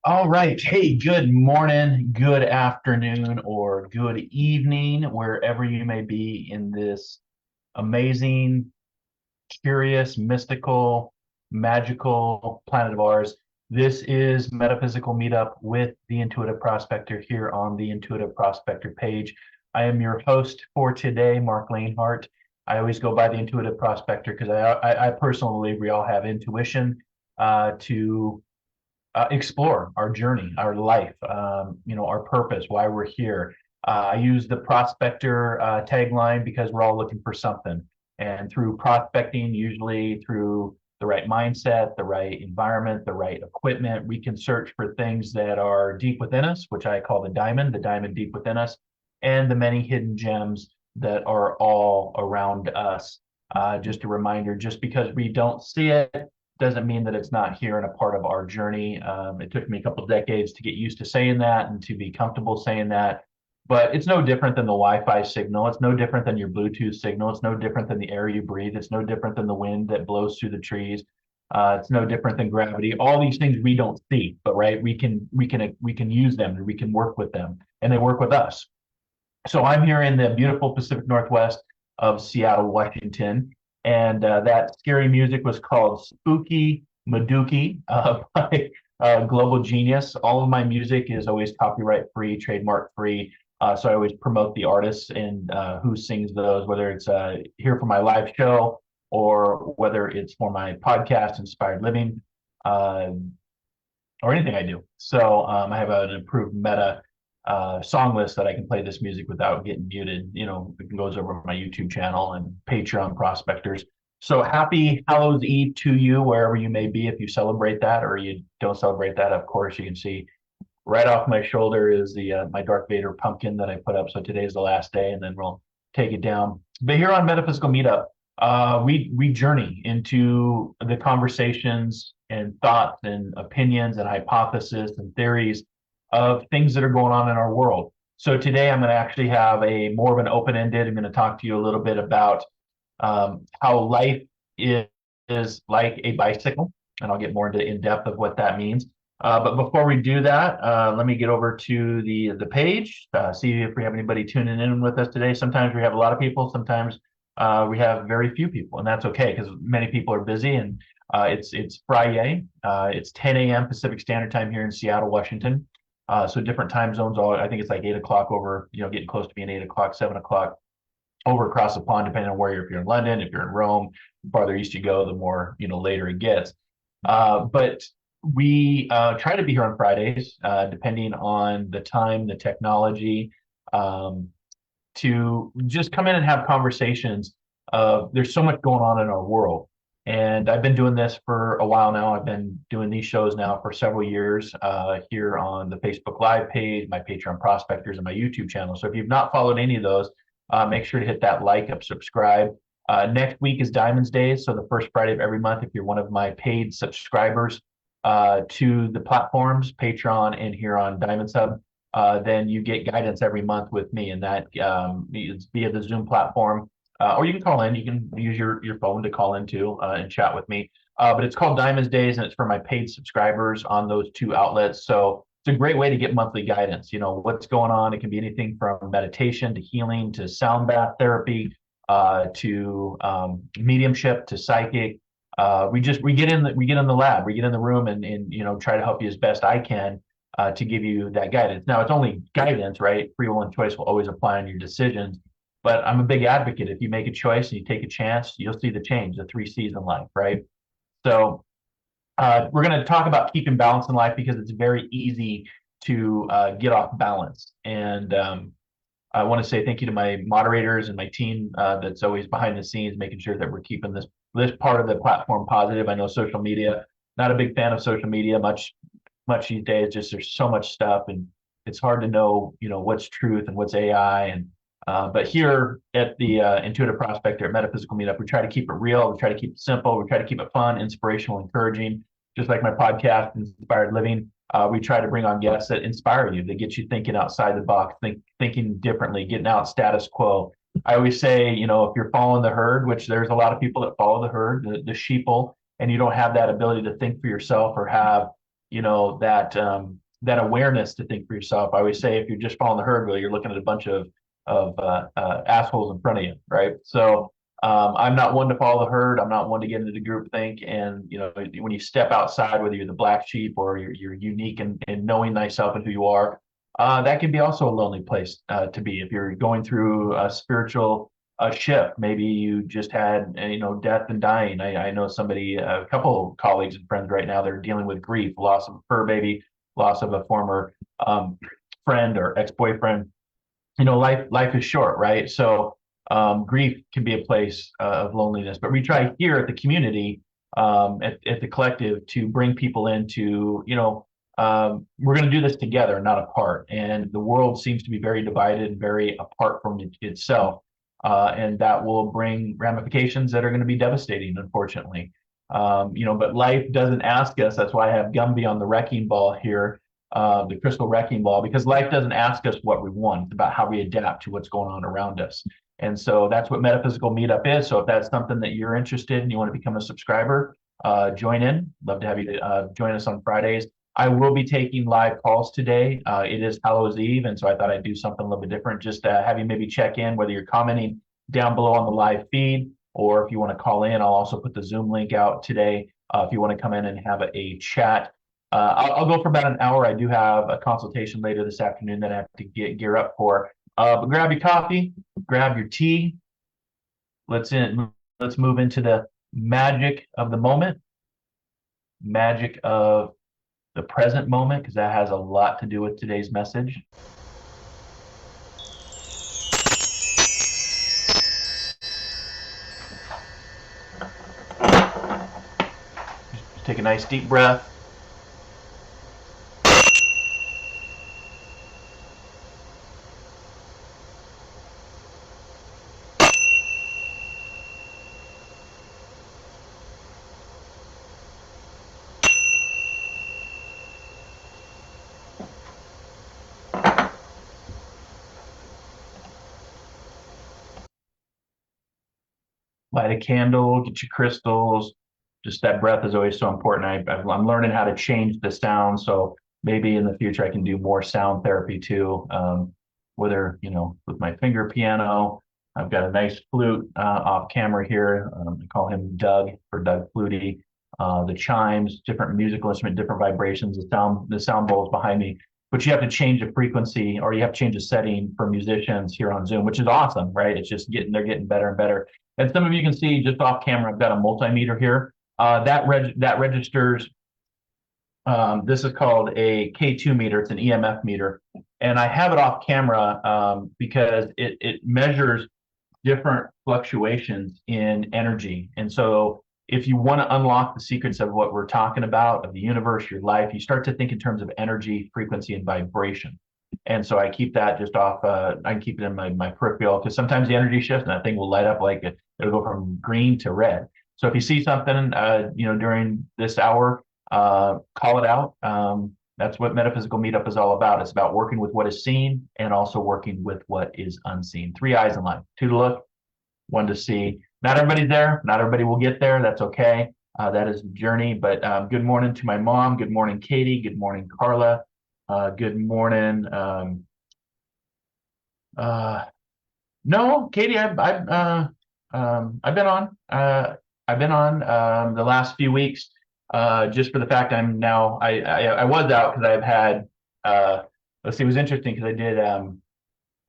All right. Hey, good morning, good afternoon, or good evening, wherever you may be in this amazing, curious, mystical, magical planet of ours. This is Metaphysical Meetup with the Intuitive Prospector here on the Intuitive Prospector page. I am your host for today, Marc Lainhart. I always go by the Intuitive Prospector because I personally believe we all have intuition to explore our journey, our life, our purpose, why we're here. I use the prospector tagline because we're all looking for something. And through prospecting, usually through the right mindset, the right environment, the right equipment, we can search for things that are deep within us, which I call the diamond deep within us, and the many hidden gems that are all around us. Just a reminder, just because we don't see it doesn't mean that it's not here and a part of our journey. It took me a couple of decades to get used to saying that and to be comfortable saying that. But it's no different than the Wi-Fi signal. It's no different than your Bluetooth signal. It's no different than the air you breathe. It's no different than the wind that blows through the trees. It's no different than gravity. All these things we don't see, but right, we can use them and we can work with them, and they work with us. So I'm here in the beautiful Pacific Northwest of Seattle, Washington, and that scary music was called Spooky Maduki by Global Genius. All of my music is always copyright free, trademark free. So I always promote the artists and who sings those, whether it's here for my live show or whether it's for my podcast, Inspired Living, uh, or anything I do. So I have an approved meta song list that I can play this music without getting muted. It goes over my YouTube channel and Patreon prospectors. So happy Hallows Eve to you, wherever you may be. If you celebrate that or you don't celebrate that, of course, you can see right off my shoulder is the my Darth Vader pumpkin that I put up. So today's the last day, and then we'll take it down. But here on Metaphysical Meetup, we journey into the conversations and thoughts and opinions and hypotheses and theories of things that are going on in our world. So today I'm going to actually have a more of an open-ended. I'm going to talk to you a little bit about how life is like a bicycle, and I'll get more into in depth of what that means. But before we do that, let me get over to the page, see if we have anybody tuning in with us today. Sometimes we have a lot of people, sometimes we have very few people, and that's okay because many people are busy. And it's Friday. It's 10 a.m. Pacific Standard Time here in Seattle, Washington. So different time zones. I think it's like 8 o'clock over, getting close to being 8 o'clock, 7 o'clock over across the pond, depending on where you're. If you're in London, if you're in Rome, the farther east you go, the more later it gets. But we try to be here on Fridays, depending on the time, the technology, to just come in and have conversations. There's so much going on in our world. And I've been doing this for a while now. I've been doing these shows now for several years here on the Facebook Live page, my Patreon prospectors, and my YouTube channel. So if you've not followed any of those, make sure to hit that like up, subscribe. Next week is Diamonds Days. So the first Friday of every month, if you're one of my paid subscribers to the platforms, Patreon and here on Diamond Sub, then you get guidance every month with me. And that is via the Zoom platform. Or you can call in. You can use your phone to call in too and chat with me. But it's called Diamonds Days, and it's for my paid subscribers on those two outlets. So it's a great way to get monthly guidance. What's going on. It can be anything from meditation to healing to sound bath therapy to mediumship to psychic. We get in the lab, we get in the room, and try to help you as best I can to give you that guidance. Now it's only guidance, right? Free will and choice will always apply on your decisions. But I'm a big advocate. If you make a choice and you take a chance, you'll see the change, the three C's in life, right? So we're going to talk about keeping balance in life because it's very easy to get off balance. And I want to say thank you to my moderators and my team that's always behind the scenes, making sure that we're keeping this part of the platform positive. I know social media, not a big fan of social media much these days. Just there's so much stuff, and it's hard to know what's truth and what's AI. And but here at the Intuitive Prospector at Metaphysical Meetup, we try to keep it real. We try to keep it simple. We try to keep it fun, inspirational, encouraging. Just like my podcast, Inspired Living, we try to bring on guests that inspire you, that get you thinking outside the box, thinking differently, getting out status quo. I always say, if you're following the herd, which there's a lot of people that follow the herd, the sheeple, and you don't have that ability to think for yourself or have that awareness to think for yourself. I always say if you're just following the herd, well, you're looking at a bunch of assholes in front of you, right? So I'm not one to follow the herd. I'm not one to get into the group think. And when you step outside, whether you're the black sheep or you're unique in knowing thyself and who you are, that can be also a lonely place to be. If you're going through a spiritual shift, maybe you just had death and dying. I know somebody, a couple colleagues and friends right now, they're dealing with grief, loss of a fur baby, loss of a former friend or ex-boyfriend. Life is short, right? So grief can be a place of loneliness. But we try here at the community, at the collective, to bring people into, we're going to do this together, not apart. And the world seems to be very divided, very apart from itself. And that will bring ramifications that are going to be devastating, unfortunately. But life doesn't ask us. That's why I have Gumby on the wrecking ball here, the crystal wrecking ball, because life doesn't ask us what we want. It's about how we adapt to what's going on around us. And so that's what Metaphysical Meetup is. So if that's something that you're interested in, you want to become a subscriber, join in. Love to have you join us on Fridays. I will be taking live calls today. It is Hallows Eve, and so I thought I'd do something a little bit different. Just have you maybe check in, whether you're commenting down below on the live feed, or if you want to call in. I'll also put the Zoom link out today if you want to come in and have a chat. I'll go for about an hour. I do have a consultation later this afternoon that I have to gear up for. But grab your coffee, grab your tea. Let's move into the magic of the moment, magic of the present moment, because that has a lot to do with today's message. Just take a nice deep breath. Light a candle, get your crystals. Just that breath is always so important. I'm learning how to change the sound, so maybe in the future I can do more sound therapy too. Whether with my finger piano, I've got a nice flute off camera here. I call him Doug for Doug Flutie. The chimes, different musical instrument, different vibrations. The sound bowls behind me. But you have to change the frequency, or you have to change the setting for musicians here on Zoom, which is awesome, right? It's just they're getting better and better. And some of you can see just off camera, I've got a multimeter here. That registers. This is called a K2 meter. It's an EMF meter, and I have it off camera because it measures different fluctuations in energy. And so, if you want to unlock the secrets of what we're talking about, of the universe, your life, you start to think in terms of energy, frequency, and vibration. And so I keep that just off. I can keep it in my peripheral, because sometimes the energy shifts and that thing will light up like it'll go from green to red. So if you see something, during this hour, call it out. That's what Metaphysical Meetup is all about. It's about working with what is seen and also working with what is unseen. 3 eyes in life: 2 to look, 1 to see. Not everybody's there. Not everybody will get there. That's okay. That is the journey. But good morning to my mom. Good morning, Katie. Good morning, Carla. Good morning. No, Katie, I've been on. I've been on the last few weeks, just for the fact I'm now. I was out because I've had. Let's see, it was interesting because I did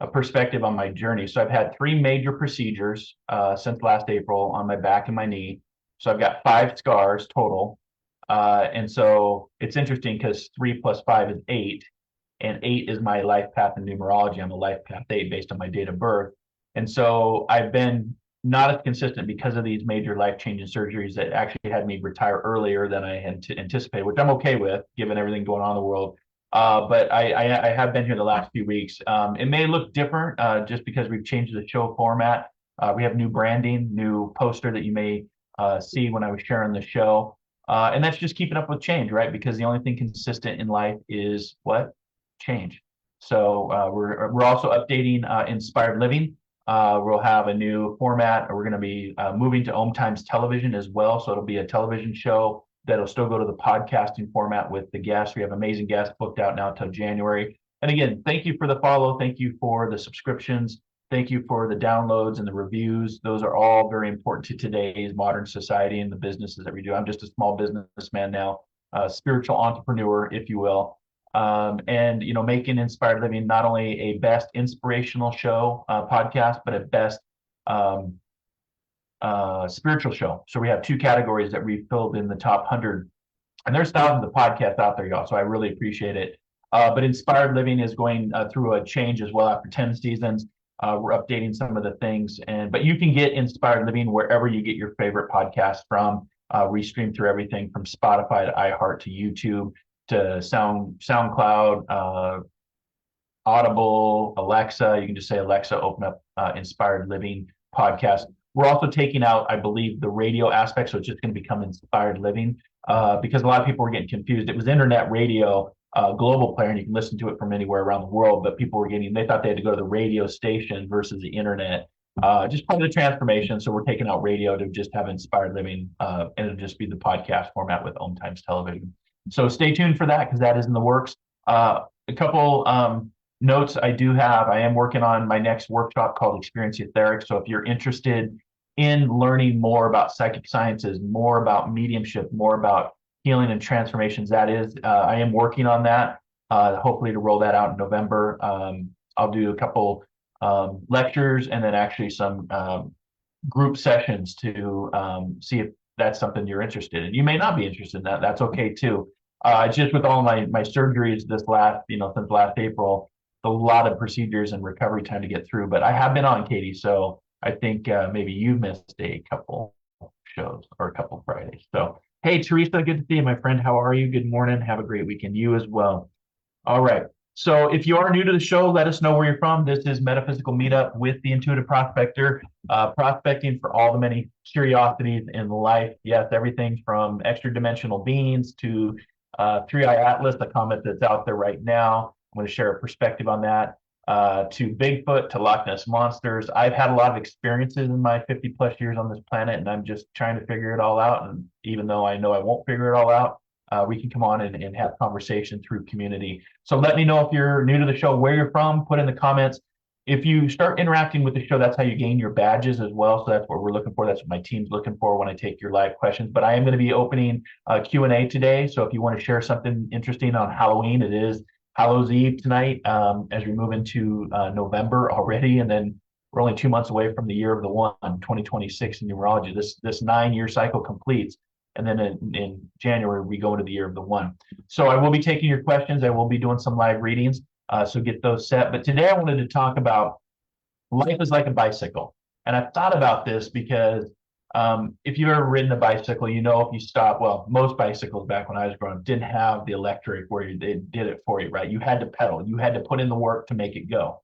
a perspective on my journey. So I've had 3 major procedures since last April on my back and my knee. So I've got 5 scars total. And so it's interesting because 3 plus 5 is 8, and 8 is my life path in numerology. I'm a life path 8 based on my date of birth. And so I've been not as consistent because of these major life-changing surgeries that actually had me retire earlier than I had anticipated, which I'm okay with given everything going on in the world. But I have been here the last few weeks. It may look different just because we've changed the show format. We have new branding, new poster that you may see when I was sharing the show. And that's just keeping up with change, right? Because the only thing consistent in life is what? Change. So we're also updating Inspired Living. We'll have a new format. We're going to be moving to Om Times Television as well. So it'll be a television show that'll still go to the podcasting format with the guests. We have amazing guests booked out now till January. And again, thank you for the follow. Thank you for the subscriptions. Thank you for the downloads and the reviews. Those are all very important to today's modern society and the businesses that we do. I'm just a small businessman now, spiritual entrepreneur, if you will. And making Inspired Living not only a best inspirational show podcast, but a best spiritual show. So we have two categories that we filled in the top 100, and there's thousands of podcasts out there, y'all. So I really appreciate it. But Inspired Living is going through a change as well after 10 seasons. We're updating some of the things, but you can get Inspired Living wherever you get your favorite podcasts from. We stream through everything from Spotify to iHeart to YouTube to SoundCloud, Audible, Alexa. You can just say, Alexa, open up Inspired Living podcast. We're also taking out, I believe, the radio aspect, so it's just going to become Inspired Living because a lot of people were getting confused. It was internet radio, global player, and you can listen to it from anywhere around the world, but people were they thought they had to go to the radio station versus the internet. Just part of the transformation. So we're taking out radio to just have Inspired Living, and it'll just be the podcast format with Om Times Television. So stay tuned for that because that is in the works. A couple notes I do have. I am working on my next workshop called Experience Etheric. So if you're interested in learning more about psychic sciences, more about mediumship, more about healing and transformations, I am working on that. Hopefully to roll that out in November. I'll do a couple lectures and then actually some group sessions to see if that's something you're interested in. You may not be interested in that. That's okay too. Just with all my surgeries since last April, a lot of procedures and recovery time to get through. But I have been on, Katie, so I think maybe you missed a couple shows or a couple Fridays. So, hey, Teresa, good to see you, my friend. How are you? Good morning. Have a great weekend. You as well. All right. So if you are new to the show, let us know where you're from. This is Metaphysical Meetup with the Intuitive Prospector, prospecting for all the many curiosities in life. Yes, everything from extra dimensional beings to Three-Eye Atlas, the comet that's out there right now. I'm going to share a perspective on that. To Bigfoot, to Loch Ness monsters. I've had a lot of experiences in my 50 plus years on this planet, and I'm just trying to figure it all out. And even though I know I won't figure it all out, we can come on and have conversation through community. So let me know if you're new to the show, where you're from, put in the comments. If you start interacting with the show, that's how you gain your badges as well. So that's what we're looking for. That's what my team's looking for when I take your live questions. But I am going to be opening Q&A today. So if you want to share something interesting on Halloween, it is Hallows Eve tonight as we move into November already. And then we're only 2 months away from the year of the one, 2026 in numerology. This 9-year cycle completes. And then in January, we go into the year of the one. So I will be taking your questions. I will be doing some live readings. So get those set. But today I wanted to talk about life is like a bicycle. And I've thought about this because if you've ever ridden a bicycle, if you stop, well, most bicycles back when I was growing up didn't have the electric where they did it for you, right? You had to pedal. You had to put in the work to make it go.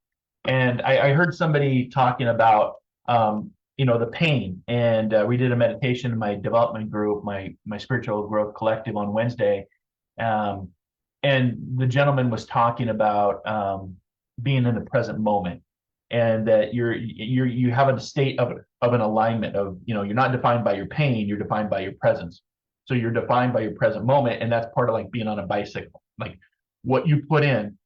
And I heard somebody talking about the pain. And we did a meditation in my development group, my spiritual growth collective on Wednesday. And the gentleman was talking about being in the present moment, and that you have a state of an alignment of, you're not defined by your pain, you're defined by your presence. So you're defined by your present moment, and that's part of like being on a bicycle. Like what you put in,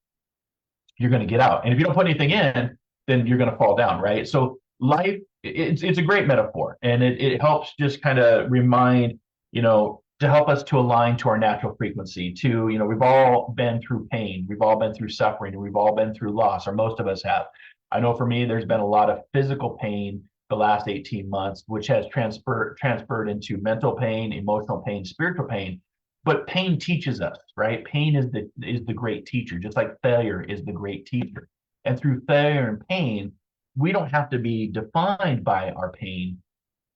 you're going to get out. And if you don't put anything in, then you're going to fall down, right? So life, it's a great metaphor, and it helps just kind of remind, to help us to align to our natural frequency. We've all been through pain, we've all been through suffering, and we've all been through loss, or most of us have. I know for me, there's been a lot of physical pain the last 18 months, which has transferred into mental pain, emotional pain, spiritual pain. But pain teaches us, right? Pain is the great teacher, just like failure is the great teacher. And through failure and pain, we don't have to be defined by our pain,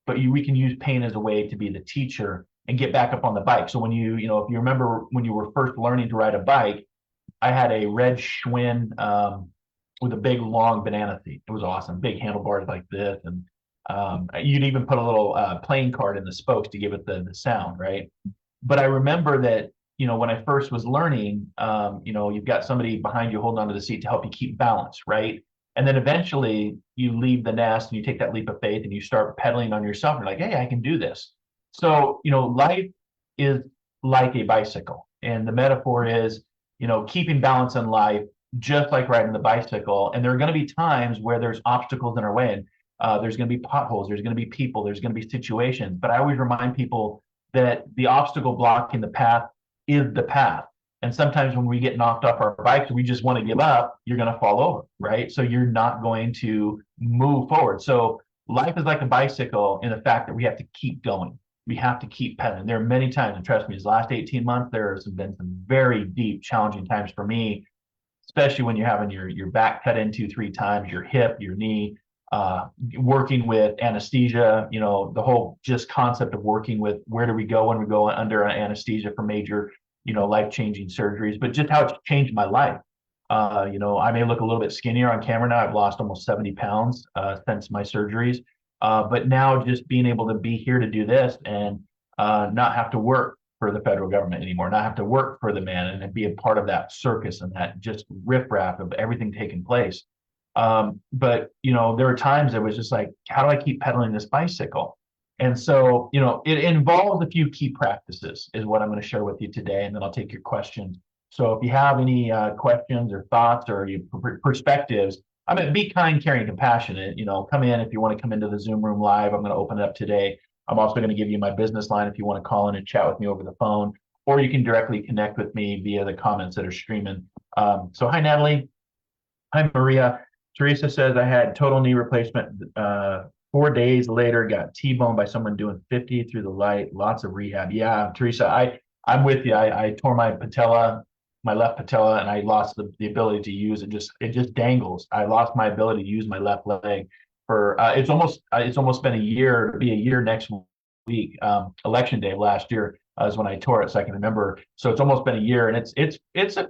but we can use pain as a way to be the teacher and get back up on the bike. So when if you remember when you were first learning to ride a bike, I had a red Schwinn with a big long banana seat. It was awesome, big handlebars like this, and you'd even put a little playing card in the spokes to give it the sound, right? But I remember that when I first was learning, you've got somebody behind you holding onto the seat to help you keep balance, right? And then eventually you leave the nest and you take that leap of faith and you start pedaling on yourself. And you're like, hey, I can do this. So, life is like a bicycle. And the metaphor is, keeping balance in life, just like riding the bicycle. And there are going to be times where there's obstacles in our way. And there's going to be potholes, there's going to be people, there's going to be situations. But I always remind people that the obstacle blocking the path is the path. And sometimes when we get knocked off our bikes, we just want to give up, you're going to fall over, right? So you're not going to move forward. So life is like a bicycle in the fact that we have to keep going. We have to keep pedaling. There are many times, and trust me, these last 18 months, there has been some very deep, challenging times for me, especially when you're having your back cut into 3 times, your hip, your knee, working with anesthesia, the whole just concept of working with where do we go when we go under anesthesia for major, life-changing surgeries, but just how it's changed my life. I may look a little bit skinnier on camera now. I've lost almost 70 pounds since my surgeries. But now just being able to be here to do this and not have to work for the federal government anymore, not have to work for the man and be a part of that circus and that just riffraff of everything taking place. But there were times it was just like, how do I keep pedaling this bicycle? And so, it involves a few key practices is what I'm going to share with you today, and then I'll take your questions. So if you have any questions or thoughts or perspectives, I mean, be kind, caring, compassionate. Come in if you want to come into the Zoom room live. I'm going to open it up today. I'm also going to give you my business line if you want to call in and chat with me over the phone, or you can directly connect with me via the comments that are streaming. So hi, Natalie. Hi, Maria. Teresa says I had total knee replacement. 4 days later, got T-boned by someone doing 50 through the light. Lots of rehab. Yeah, Teresa, I'm with you. I tore my patella, my left patella, and I lost the ability to use it. It just dangles. I lost my ability to use my left leg for it's almost been a year. It'll be a year next week. Election day of last year is when I tore it, so I can remember. So it's almost been a year, and it's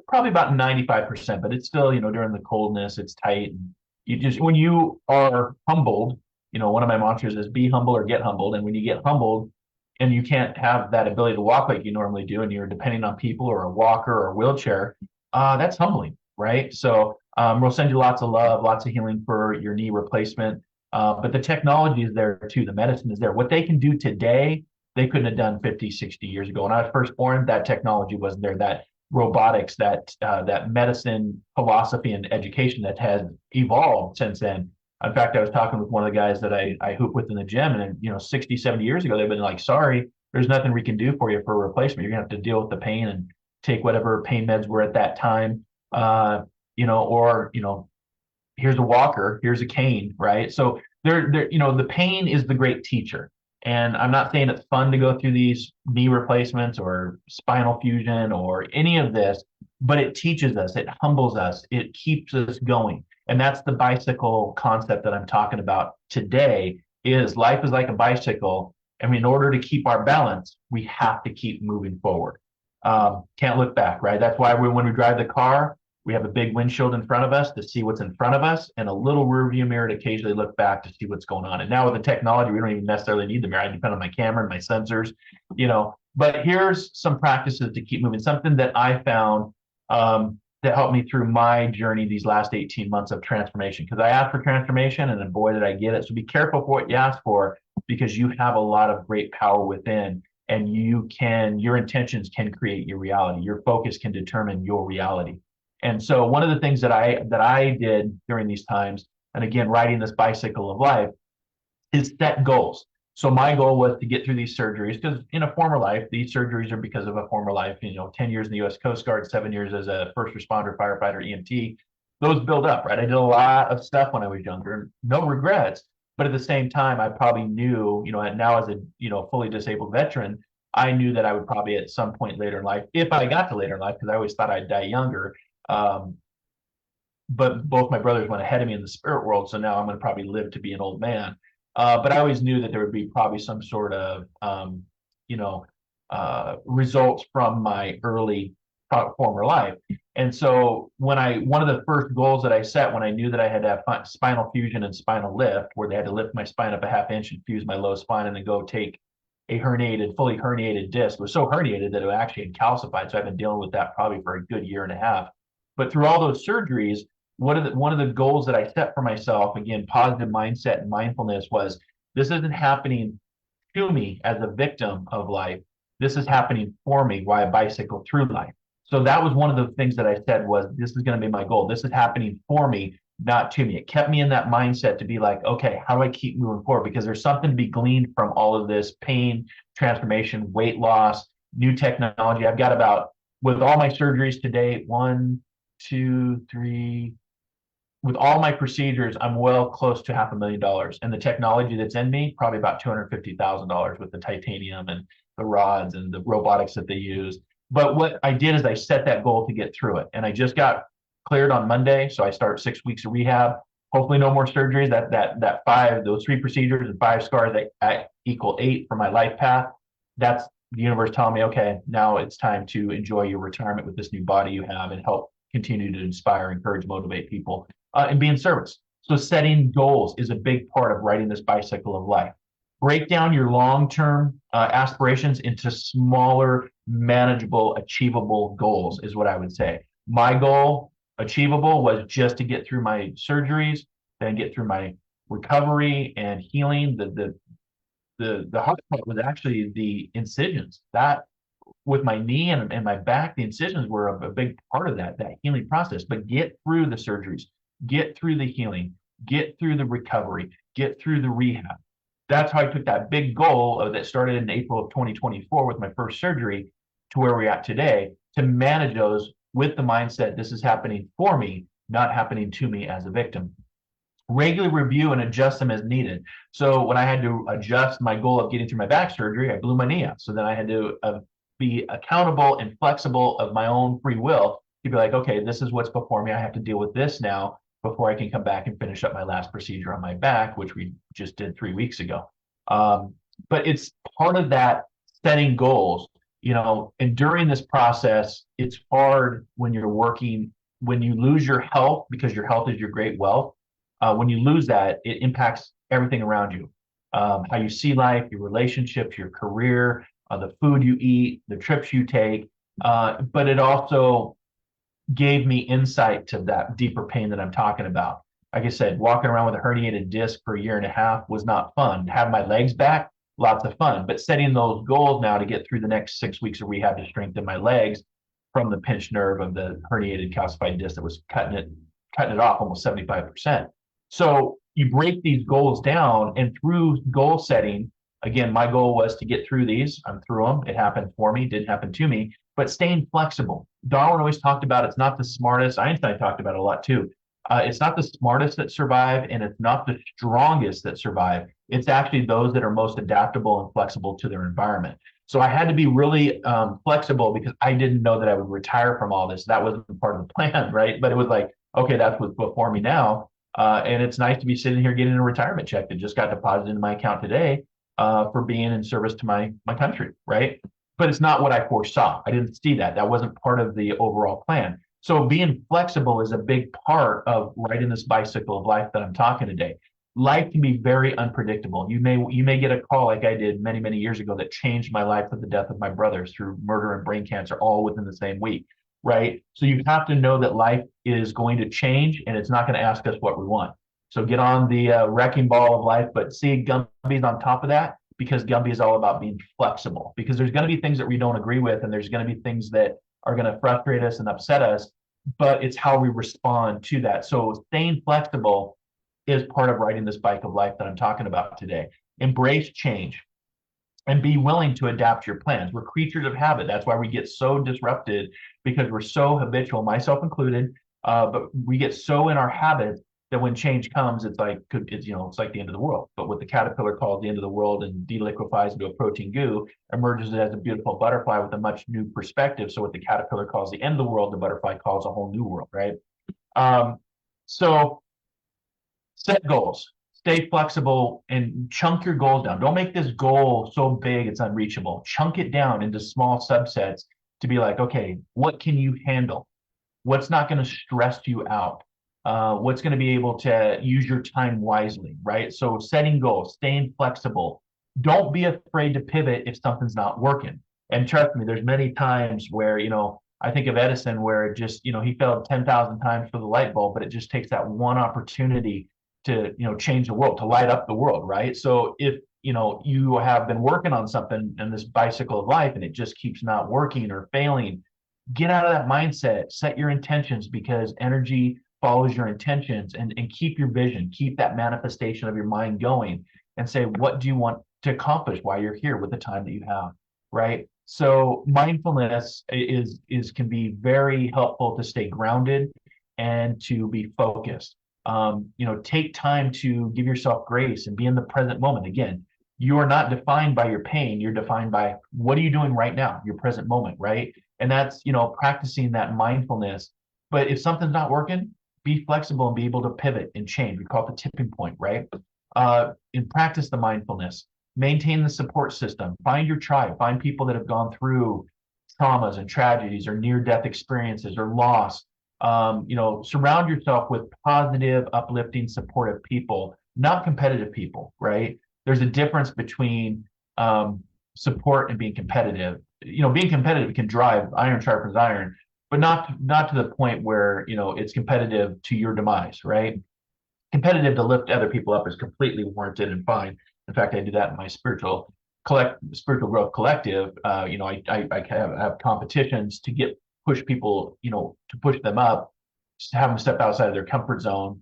probably about 95%, but it's still during the coldness, it's tight. And you just when you are humbled, one of my mantras is be humble or get humbled. And when you get humbled and you can't have that ability to walk like you normally do, and you're depending on people or a walker or a wheelchair, that's humbling, right? So we'll send you lots of love, lots of healing for your knee replacement. But the technology is there too. The medicine is there. What they can do today, they couldn't have done 50, 60 years ago. When I was first born, that technology wasn't there. That robotics, that medicine philosophy and education that has evolved since then. In fact, I was talking with one of the guys that I hoop with in the gym, and 60, 70 years ago, they've been like, sorry, there's nothing we can do for you for a replacement. You're gonna have to deal with the pain and take whatever pain meds were at that time. Or here's a walker, here's a cane, right? So the pain is the great teacher. And I'm not saying it's fun to go through these knee replacements or spinal fusion or any of this, but it teaches us, it humbles us, it keeps us going. And that's the bicycle concept that I'm talking about today is life is like a bicycle. And in order to keep our balance, we have to keep moving forward. Can't look back, right? That's why when we drive the car, we have a big windshield in front of us to see what's in front of us and a little rear view mirror to occasionally look back to see what's going on. And now with the technology, we don't even necessarily need the mirror. I depend on my camera and my sensors, But here's some practices to keep moving. Something that I found that helped me through my journey these last 18 months of transformation. Because I asked for transformation and then boy, did I get it. So be careful for what you ask for because you have a lot of great power within and your intentions can create your reality. Your focus can determine your reality. And so one of the things that I did during these times, and again, riding this bicycle of life, is set goals. So my goal was to get through these surgeries because in a former life, these surgeries are because of a former life, 10 years in the U.S. Coast Guard, 7 years as a first responder, firefighter, EMT. Those build up, right? I did a lot of stuff when I was younger, no regrets. But at the same time, I probably knew, now as a, fully disabled veteran, I knew that I would probably at some point later in life, if I got to later in life, because I always thought I'd die younger, but both my brothers went ahead of me in the spirit world, so now I'm going to probably live to be an old man. But I always knew that there would be probably some sort of, results from my early former life. And so one of the first goals that I set when I knew that I had to have spinal fusion and spinal lift, where they had to lift my spine up a half inch and fuse my low spine and then go take a fully herniated disc. It was so herniated that it actually had calcified. So I've been dealing with that probably for a good year and a half. But through all those surgeries, one of the goals that I set for myself, again, positive mindset and mindfulness, was this isn't happening to me as a victim of life. This is happening for me while I bicycle through life. So that was one of the things that I said was, this is going to be my goal. This is happening for me, not to me. It kept me in that mindset to be like, okay, how do I keep moving forward? Because there's something to be gleaned from all of this pain, transformation, weight loss, new technology. I've got about, with all my surgeries to date, one, two, three, with all my procedures, I'm well close to $500,000. And the technology that's in me, probably about $250,000 with the titanium and the rods and the robotics that they use. But what I did is I set that goal to get through it. And I just got cleared on Monday. So I start 6 weeks of rehab. Hopefully no more surgeries. That five, those three procedures and five scars that equal 8 for my life path. That's the universe telling me, okay, now it's time to enjoy your retirement with this new body you have and help continue to inspire, encourage, motivate people and be in service. So setting goals is a big part of riding this bicycle of life. Break down your long-term aspirations into smaller, manageable, achievable goals is what I would say. My goal, achievable, was just to get through my surgeries, then get through my recovery and healing. The hard part was actually the incisions. That, with my knee and my back, the incisions were a big part of that healing process. But get through the surgeries, get through the healing, get through the recovery, get through the rehab. That's how I took that big goal that started in April of 2024 with my first surgery to where we're at today, to manage those with the mindset, this is happening for me, not happening to me as a victim. Regularly review and adjust them as needed. So when I had to adjust my goal of getting through my back surgery, I blew my knee out. So then I had to be accountable and flexible of my own free will to be like, okay, this is what's before me. I have to deal with this now before I can come back and finish up my last procedure on my back, which we just did 3 weeks ago. But it's part of that setting goals, and during this process, it's hard when you're working, when you lose your health, because your health is your great wealth. When you lose that, it impacts everything around you. How you see life, your relationships, your career, the food you eat, the trips you take. But it also gave me insight to that deeper pain that I'm talking about. Like I said, walking around with a herniated disc for a year and a half was not fun. Have my legs back, lots of fun. But setting those goals now to get through the next 6 weeks of rehab to strengthen my legs from the pinched nerve of the herniated calcified disc that was cutting it off almost 75%. So you break these goals down, and through goal setting, again, my goal was to get through these. I'm through them. It happened for me, didn't happen to me, but staying flexible. Darwin always talked about it's not the smartest. Einstein talked about it a lot too. It's not the smartest that survive, and it's not the strongest that survive. It's actually those that are most adaptable and flexible to their environment. So I had to be really flexible because I didn't know that I would retire from all this. That wasn't part of the plan, right? But it was like, okay, that's what's before me now. And it's nice to be sitting here getting a retirement check that just got deposited into my account today for being in service to my country, right? But it's not what I foresaw. I didn't see that. That wasn't part of the overall plan. So being flexible is a big part of riding this bicycle of life that I'm talking today. Life can be very unpredictable. You may get a call like I did many, many years ago that changed my life with the death of my brothers through murder and brain cancer all within the same week, right? So you have to know that life is going to change and it's not going to ask us what we want. So get on the wrecking ball of life, but see Gumby's on top of that, because Gumby is all about being flexible, because there's going to be things that we don't agree with, and there's going to be things that are going to frustrate us and upset us, but it's how we respond to that. So staying flexible is part of riding this bike of life that I'm talking about today. Embrace change and be willing to adapt your plans. We're creatures of habit. That's why we get so disrupted, because we're so habitual, myself included, but we get so in our habits that when change comes, it's like the end of the world. But what the caterpillar calls the end of the world and deliquefies into a protein goo, emerges as a beautiful butterfly with a much new perspective. So what the caterpillar calls the end of the world, the butterfly calls a whole new world, right? So set goals, stay flexible, and chunk your goals down. Don't make this goal so big it's unreachable. Chunk it down into small subsets to be like, okay, what can you handle? What's not going to stress you out? What's going to be able to use your time wisely, right? So setting goals, staying flexible. Don't be afraid to pivot if something's not working. And trust me, there's many times where, I think of Edison, where it just, he failed 10,000 times for the light bulb, but it just takes that one opportunity to, change the world, to light up the world, right? So if you have been working on something in this bicycle of life and it just keeps not working or failing. Get out of that mindset, set your intentions, because energy follows your intentions, and keep your vision, keep that manifestation of your mind going, and say, what do you want to accomplish while you're here with the time that you have, right? So mindfulness is can be very helpful to stay grounded and to be focused. Take time to give yourself grace and be in the present moment. Again, you are not defined by your pain. You're defined by what are you doing right now, your present moment, right? And that's, practicing that mindfulness. But if something's not working, be flexible and be able to pivot and change. We call it the tipping point, right? And practice the mindfulness. Maintain the support system. Find your tribe. Find people that have gone through traumas and tragedies or near-death experiences or loss. Surround yourself with positive, uplifting, supportive people, not competitive people, right? There's a difference between support and being competitive. Being competitive can drive iron sharpens iron, but not to the point where it's competitive to your demise, right? Competitive to lift other people up is completely warranted and fine. In fact, I do that in my spiritual growth collective. I have competitions to push people, to push them up, just have them step outside of their comfort zone,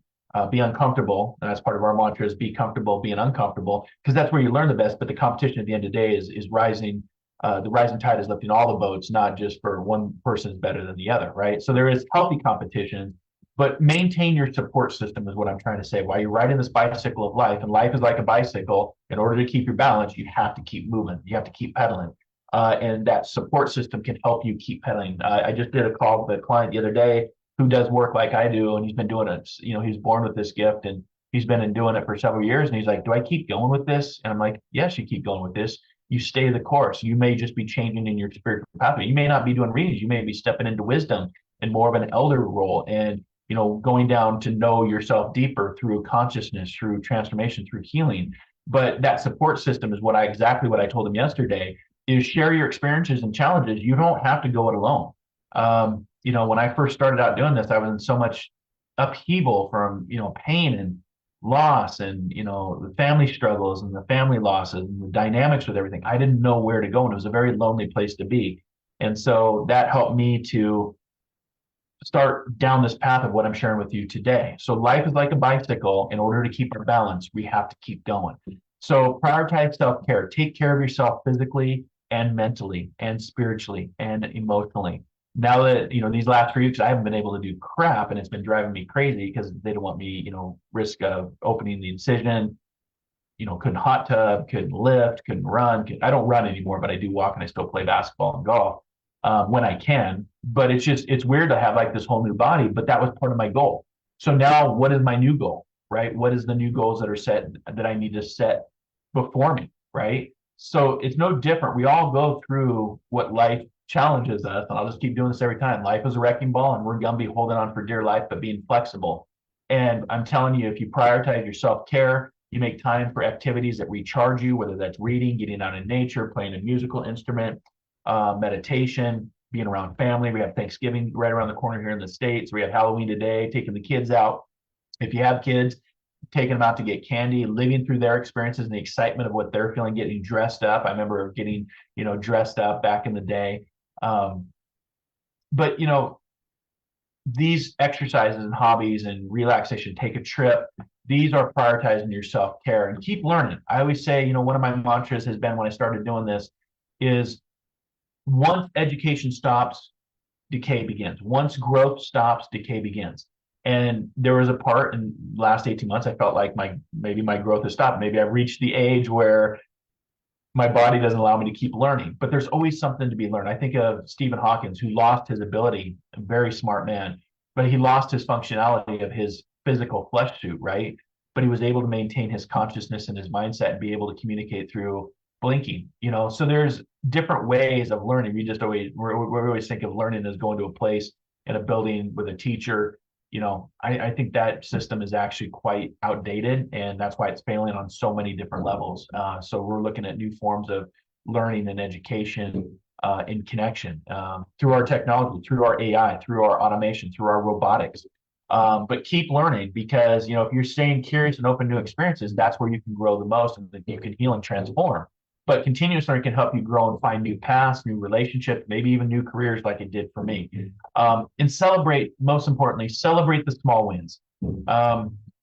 be uncomfortable. And that's part of our mantra is be comfortable, being uncomfortable, because that's where you learn the best. But the competition at the end of the day is rising. The rising tide is lifting all the boats, not just for one person is better than the other, right? So there is healthy competition, but maintain your support system is what I'm trying to say. While you're riding this bicycle of life, and life is like a bicycle, in order to keep your balance, you have to keep moving. You have to keep pedaling. And that support system can help you keep pedaling. I just did a call with a client the other day who does work like I do, and he's been doing it. He's born with this gift, and he's been doing it for several years. And he's like, "Do I keep going with this?" And I'm like, "Yes, you keep going with this. You stay the course. You may just be changing in your spiritual pathway. You may not be doing readings. You may be stepping into wisdom and more of an elder role, and going down to know yourself deeper through consciousness, through transformation, through healing." But that support system is exactly what I told him yesterday, is share your experiences and challenges. You don't have to go it alone. When I first started out doing this, I was in so much upheaval from, pain and loss and, the family struggles and the family losses and the dynamics with everything. I didn't know where to go, and it was a very lonely place to be. And so that helped me to start down this path of what I'm sharing with you today. So life is like a bicycle. In order to keep our balance, we have to keep going. So prioritize self-care. Take care of yourself physically and mentally and spiritually and emotionally. Now that, these last 3 weeks, I haven't been able to do crap, and it's been driving me crazy because they don't want me, risk of opening the incision, couldn't hot tub, couldn't lift, couldn't run. I don't run anymore, but I do walk and I still play basketball and golf when I can. But it's weird to have like this whole new body, but that was part of my goal. So now what is my new goal, right? What is the new goals that are set that I need to set before me, right? So it's no different. We all go through what life challenges us, and I'll just keep doing this every time. Life is a wrecking ball, and we're gonna be holding on for dear life, but being flexible. And I'm telling you, if you prioritize your self-care, you make time for activities that recharge you, whether that's reading, getting out in nature, playing a musical instrument, meditation, being around family. We have Thanksgiving right around the corner here in the States. We have Halloween today, taking the kids out. If you have kids, taking them out to get candy, living through their experiences and the excitement of what they're feeling, getting dressed up. I remember getting, dressed up back in the day. But these exercises and hobbies and relaxation, take a trip. These are prioritizing your self-care and keep learning. I always say, one of my mantras has been when I started doing this is once education stops, decay begins. Once growth stops, decay begins. And there was a part in the last 18 months, I felt like maybe my growth has stopped. Maybe I've reached the age where my body doesn't allow me to keep learning, but there's always something to be learned. I think of Stephen Hawking, who lost his ability, a very smart man, but he lost his functionality of his physical flesh suit, right? But he was able to maintain his consciousness and his mindset and be able to communicate through blinking, so there's different ways of learning. We always think of learning as going to a place in a building with a teacher. I think that system is actually quite outdated, and that's why it's failing on so many different levels. So we're looking at new forms of learning and education in connection through our technology, through our AI, through our automation, through our robotics. But keep learning because, if you're staying curious and open to experiences, that's where you can grow the most and that you can heal and transform. But continuous learning can help you grow and find new paths, new relationships, maybe even new careers like it did for me. And celebrate, most importantly, celebrate the small wins.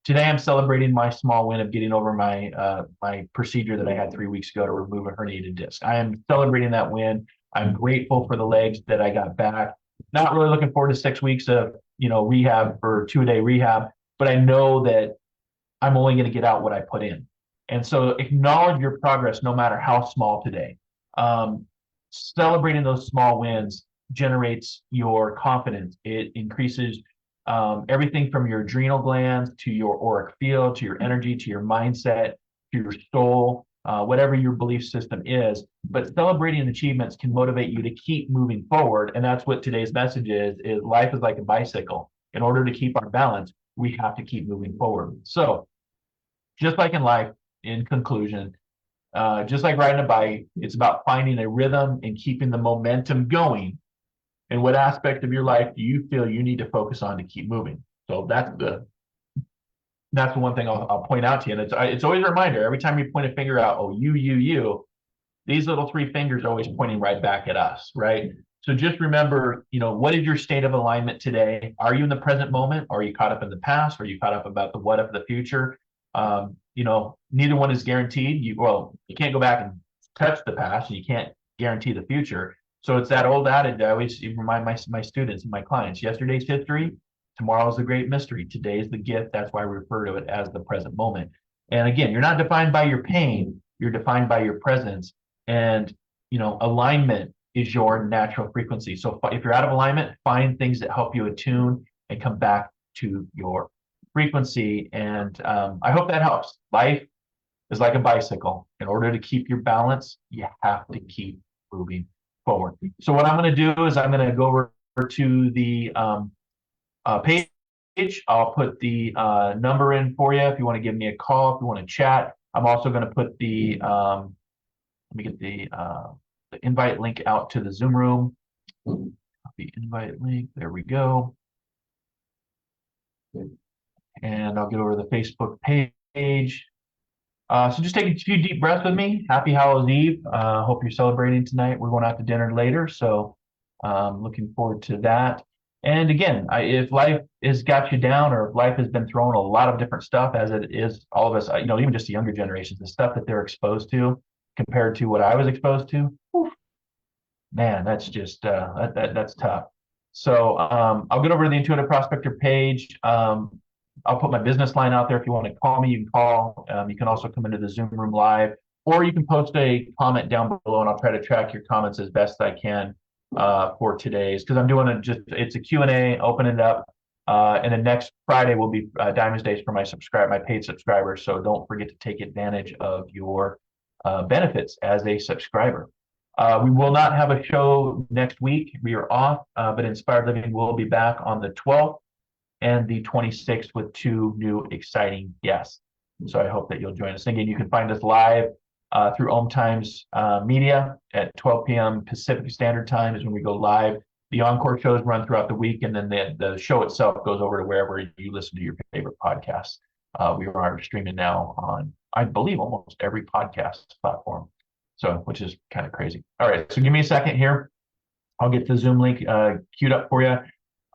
Today, I'm celebrating my small win of getting over my procedure that I had 3 weeks ago to remove a herniated disc. I am celebrating that win. I'm grateful for the legs that I got back. Not really looking forward to 6 weeks of rehab for 2-a-day rehab, but I know that I'm only going to get out what I put in. And so acknowledge your progress no matter how small today. Um, Celebrating those small wins generates your confidence. It increases everything from your adrenal glands to your auric field, to your energy, to your mindset, to your soul, whatever your belief system is. But celebrating achievements can motivate you to keep moving forward. And that's what today's message is life is like a bicycle. In order to keep our balance, we have to keep moving forward. So just like in life, in conclusion, just like riding a bike, it's about finding a rhythm and keeping the momentum going. And what aspect of your life do you feel you need to focus on to keep moving? So that's the one thing I'll point out to you. And it's always a reminder every time you point a finger out, oh, you, these little three fingers are always pointing right back at us, right? So just remember, what is your state of alignment today? Are you in the present moment? Or are you caught up in the past? Or are you caught up about the what of the future? Neither one is guaranteed. You can't go back and touch the past, and you can't guarantee the future. So it's that old adage I always remind my students and my clients: yesterday's history, tomorrow's the great mystery. Today is the gift. That's why we refer to it as the present moment. And again, you're not defined by your pain. You're defined by your presence. And alignment is your natural frequency. So if you're out of alignment, find things that help you attune and come back to your frequency. And I hope that helps. Life is like a bicycle. In order to keep your balance, you have to keep moving forward. So what I'm going to do is I'm going to go over to the page. I'll put the number in for you if you want to give me a call, if you want to chat. I'm also going to put let me get the invite link out to the Zoom room. The invite link, there we go. And I'll get over to the Facebook page. So just take a few deep breaths with me. Happy Hallows Eve. Hope you're celebrating tonight. We're going out to dinner later, so looking forward to that. And again, if life has got you down, or if life has been throwing a lot of different stuff, as it is all of us, even just the younger generations, the stuff that they're exposed to compared to what I was exposed to, man, that's just that's tough. So I'll get over to the Intuitive Prospector page. I'll put my business line out there. If you want to call me, you can call. You can also come into the Zoom room live, or you can post a comment down below, and I'll try to track your comments as best I can for today's, because I'm doing it's a Q&A, open it up. And then next Friday will be Diamonds Days for my paid subscribers. So don't forget to take advantage of your benefits as a subscriber. We will not have a show next week. We are off, but Inspired Living will be back on the 12th and the 26th with two new exciting guests. So I hope that you'll join us. And again, you can find us live through Om Times Media at 12 p.m. Pacific Standard Time is when we go live. The encore shows run throughout the week, and then the show itself goes over to wherever you listen to your favorite podcasts. We are streaming now on, I believe, almost every podcast platform. So, which is kind of crazy. All right, so give me a second here. I'll get the Zoom link queued up for you.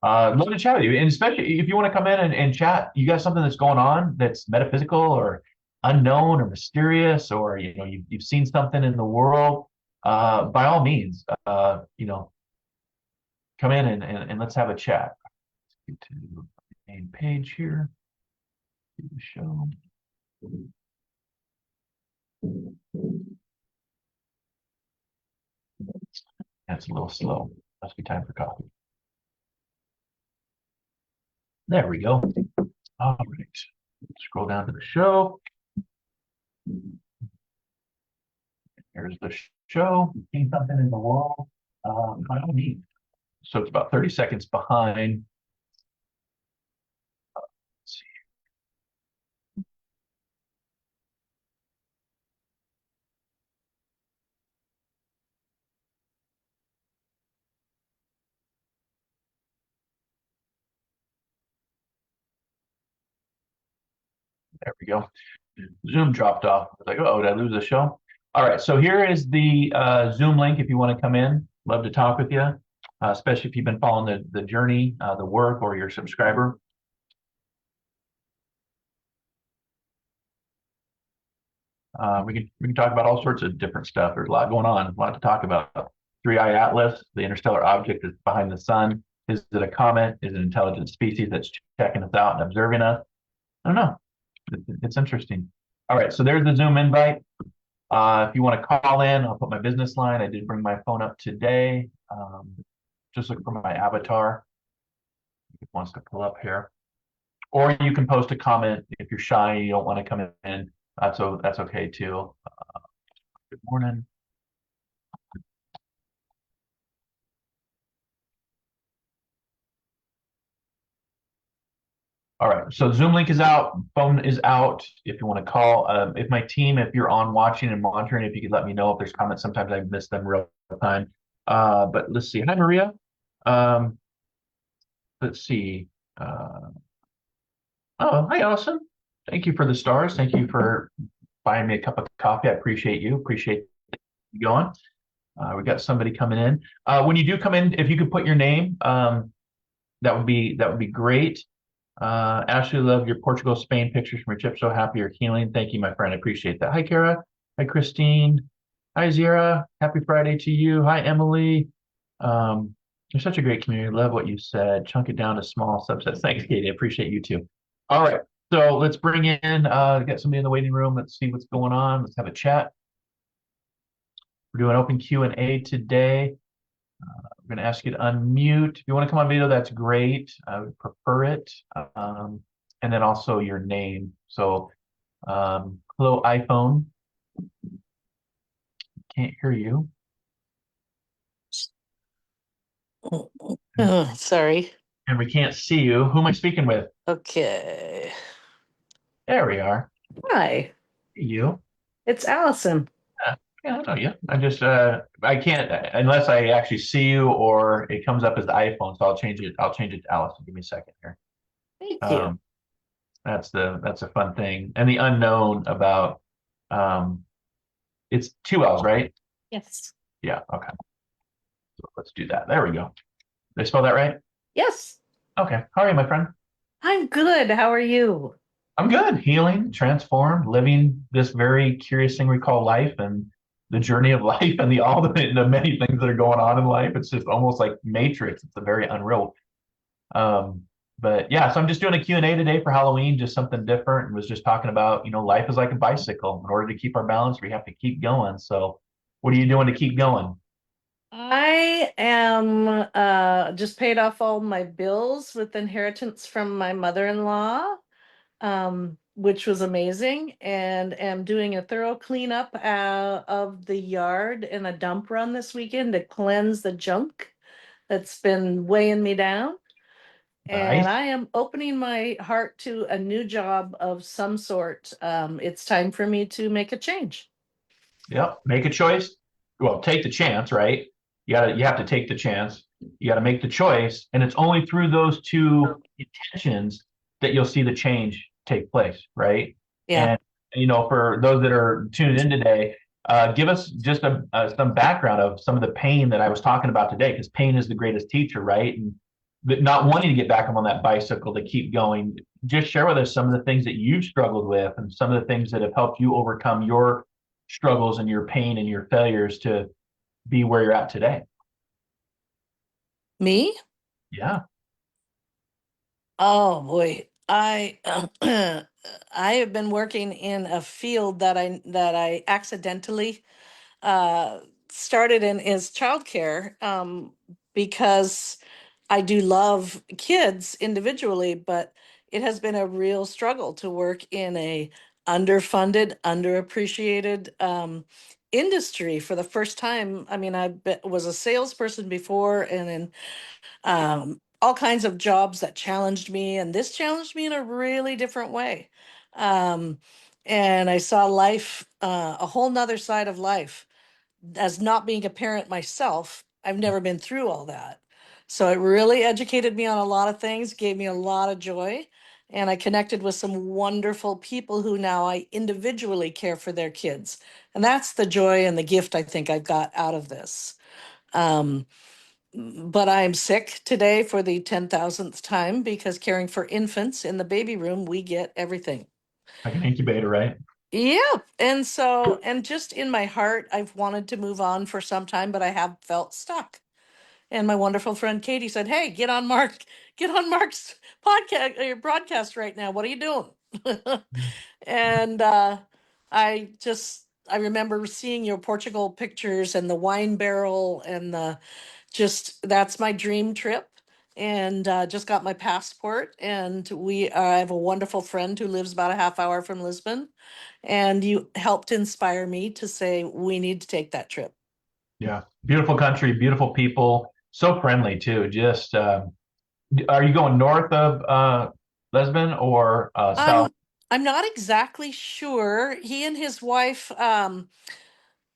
Love to chat with you, and especially if you want to come in and chat. You got something that's going on that's metaphysical or unknown or mysterious, or you've seen something in the world. By all means, come in and let's have a chat. Let's get to the main page here. Do the show. That's a little slow. Must be time for coffee. There we go. All right. Scroll down to the show. Here's the show. Seen something in the world. By all means. So it's about 30 seconds behind. Let's see. There we go. Zoom dropped off. I was like, oh, did I lose the show? All right, so here is the Zoom link if you want to come in. Love to talk with you, especially if you've been following the journey, the work, or you're a subscriber. We can talk about all sorts of different stuff. There's a lot going on, a lot to talk about. Three-eye atlas, the interstellar object is behind the sun. Is it a comet? Is it an intelligent species that's checking us out and observing us? I don't know. It's interesting. All right, so there's the Zoom invite. If you want to call in, I'll put my business line. I did bring my phone up today. Just look for my avatar. If it wants to pull up here. Or you can post a comment if you're shy, you don't want to come in. That's okay too. Good morning. All right, so Zoom link is out, phone is out. If you want to call, if my team, if you're on watching and monitoring, if you could let me know if there's comments. Sometimes I miss them real time. But let's see. Hi, Maria. Um, let's see. Oh, hi, Allison. Thank you for the stars. Thank you for buying me a cup of coffee. I appreciate you. Appreciate you going. We got somebody coming in. When you do come in, if you could put your name, that would be great. Ashley, love your Portugal, Spain pictures from your trip. So happy you're healing. Thank you, my friend. I appreciate that. Hi, Kara. Hi, Christine. Hi, Zira. Happy Friday to you. Hi, Emily. You're such a great community. Love what you said. Chunk it down to small subsets. Thanks, Katie. I appreciate you too. All right. So let's bring in, get somebody in the waiting room. Let's see what's going on. Let's have a chat. We're doing open Q&A today. I'm going to ask you to unmute. If you want to come on video, that's great. I would prefer it. And then also your name. So, hello, iPhone. Can't hear you. Sorry. And we can't see you. Who am I speaking with? Okay. There we are. Hi, You. it's Allison. Yeah, I know you. I just I can't unless I actually see you or it comes up as the iPhone. So I'll change it. I'll change it to Allison. Give me a second here. Thank you. That's a fun thing. And the unknown about it's two L's, right? Yes. Yeah, okay. So let's do that. There we go. Did I spell that right? Yes. Okay. How are you, my friend? I'm good. How are you? I'm good. Healing, transformed, living this very curious thing we call life and the journey of life and the many things that are going on in life. It's just almost like Matrix. It's a very unreal. Um, but yeah, so I'm just doing a Q&A today for Halloween, just something different, and was just talking about, life is like a bicycle. In order to keep our balance, we have to keep going. So what are you doing to keep going? I am just paid off all my bills with inheritance from my mother-in-law, which was amazing, and am doing a thorough cleanup of the yard and a dump run this weekend to cleanse the junk that's been weighing me down. And Nice. I am opening my heart to a new job of some sort. It's time for me to make a change. Yep. Make a choice. Well, take the chance, right? You have to take the chance. You got to make the choice. And it's only through those two intentions that you'll see the change take place, right? Yeah. And for those that are tuning in today, give us just some background of some of the pain that I was talking about today, because pain is the greatest teacher, right? And but not wanting to get back up on that bicycle to keep going. Just share with us some of the things that you've struggled with and some of the things that have helped you overcome your struggles and your pain and your failures to be where you're at today. Me? Yeah. Oh boy. I I have been working in a field that I accidentally uh started in is childcare, because I do love kids individually, but it has been a real struggle to work in a underfunded, underappreciated industry for the first time. I mean, was a salesperson before, and in all kinds of jobs that challenged me, and this challenged me in a really different way. Um, and I saw life, a whole nother side of life. As not being a parent myself, I've never been through all that. So it really educated me on a lot of things, gave me a lot of joy. and I connected with some wonderful people who now I individually care for their kids. And that's the joy and the gift I think I've got out of this. Um, but I'm sick today for the 10,000th time because caring for infants in the baby room, we get everything. Like an incubator, right? Yeah. And so, and just in my heart, I've wanted to move on for some time, but I have felt stuck. And my wonderful friend Katie said, "Hey, get on Mark's podcast, your broadcast right now. What are you doing?" And I remember seeing your Portugal pictures and the wine barrel and the just that's my dream trip. And just got my passport, and I have a wonderful friend who lives about a half hour from Lisbon, and you helped inspire me to say we need to take that trip. Yeah. Beautiful country, beautiful people, so friendly too. Just are you going north of Lisbon or south? I'm not exactly sure. He and his wife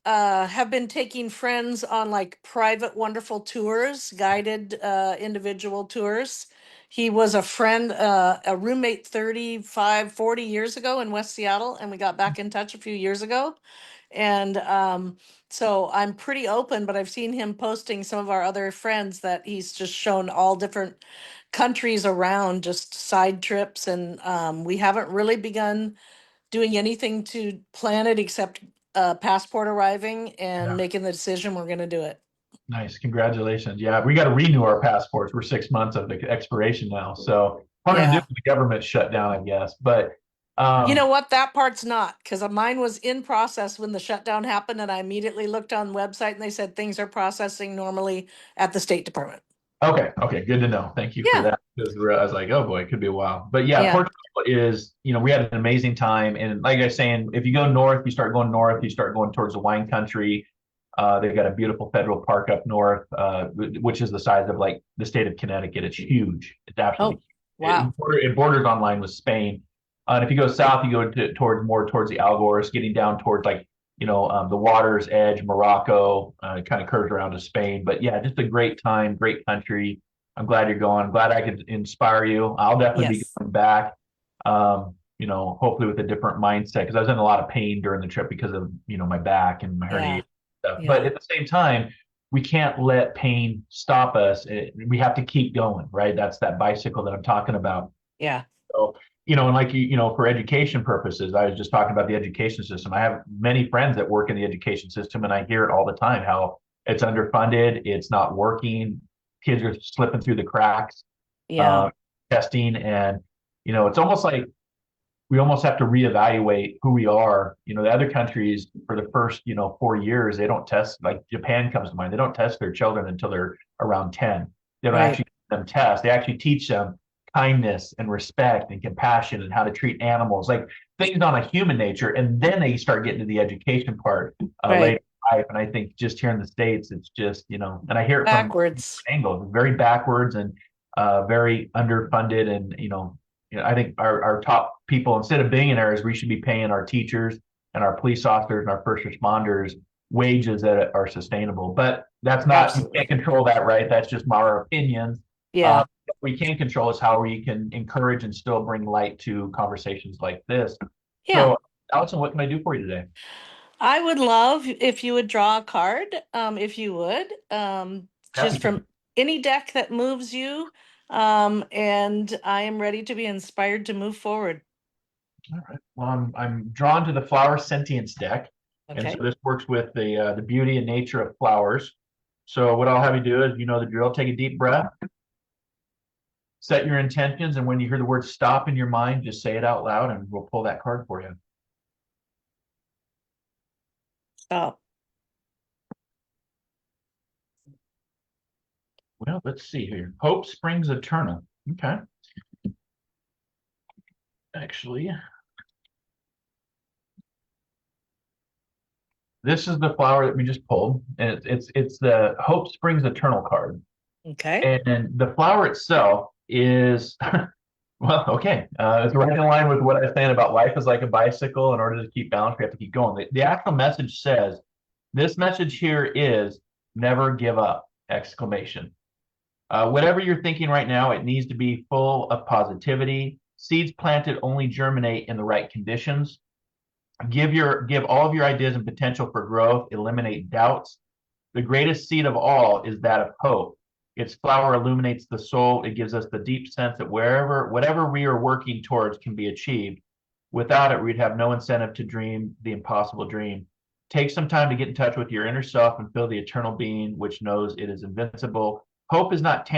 have been taking friends on like private, wonderful tours, guided individual tours. He was a friend, a roommate 35, 40 years ago in West Seattle, and we got back in touch a few years ago. And so I'm pretty open, but I've seen him posting some of our other friends that he's just shown all different countries around, just side trips. And we haven't really begun doing anything to plan it except passport arriving and Yeah. making the decision we're going to do it. Nice. Congratulations. Yeah, we got to renew our passports. We're 6 months of the expiration now. So part of to do Yeah. with the government shutdown, I guess. But You um, know what? That part's not, because mine was in process when the shutdown happened, and I immediately looked on the website and they said things are processing normally at the State Department. okay, good to know. Thank you for Yeah. that. Because I was like, oh boy, it could be a while. But yeah, Yeah. Portugal is, we had an amazing time. And like I was saying, if you go north, you start going north, you start going towards the wine country. They've got a beautiful federal park up north, which is the size of like the state of Connecticut. It's huge. It's absolutely Oh, wow. it borders on line with Spain. And if you go south, you go towards more towards the Algors, getting down towards like the water's edge, Morocco. It kind of curves around to Spain. But yeah, just a great time, great country. I'm glad you're going. I'm glad I could inspire you. I'll definitely be Yes. going back. Hopefully with a different mindset because I was in a lot of pain during the trip because of my back and my hernia Yeah. stuff. But Yeah. at the same time, we can't let pain stop us. We have to keep going, right? That's that bicycle that I'm talking about. Yeah. So, and like for education purposes, I was just talking about the education system. I have many friends that work in the education system, and I hear it all the time how it's underfunded, it's not working, kids are slipping through the cracks, Yeah. uh, testing, and it's almost like we almost have to reevaluate who we are. The other countries for the first, 4 years, they don't test, like Japan comes to mind. They don't test their children until they're around 10. They don't Right. actually them test. They actually teach them kindness and respect and compassion and how to treat animals, like things on a human nature. And then they start getting to the education part later Right. in life. And I think just here in the States, it's just, and I hear it from Backwards. angles, very backwards and very underfunded. And, I think our top people, instead of billionaires, we should be paying our teachers and our police officers and our first responders wages that are sustainable. But that's not, you can't Absolutely. control that, right? That's just our opinions. Yeah. What we can control is how we can encourage and still bring light to conversations like this. Yeah. So, Allison, what can I do for you today? I would love if you would draw a card, if you would, Happy just to. from any deck that moves you. And I am ready to be inspired to move forward. All right. Well, I'm drawn to the flower sentience deck, and so Okay. this works with the beauty and nature of flowers. So what I'll have you do is, the drill. Take a deep breath, set your intentions, and when you hear the word "stop" in your mind, just say it out loud, and we'll pull that card for you. Stop. Well, let's see here. Hope springs eternal. Okay. Actually, this is the flower that we just pulled, and it's the Hope Springs Eternal card. Okay. And the flower itself is well, okay. It's right in line with what I was saying about life is like a bicycle. In order to keep balance, we have to keep going. The actual message says, this message here is never give up! Exclamation. Whatever you're thinking right now, it needs to be full of positivity, Seeds planted only germinate in the right conditions. Give all of your ideas and potential for growth. Eliminate doubts. The greatest seed of all is that of hope. Its flower illuminates the soul. It gives us the deep sense that whatever we are working towards can be achieved. Without it, we'd have no incentive to dream the impossible dream. Take some time to get in touch with your inner self and feel the eternal being which knows it is invincible. Hope is not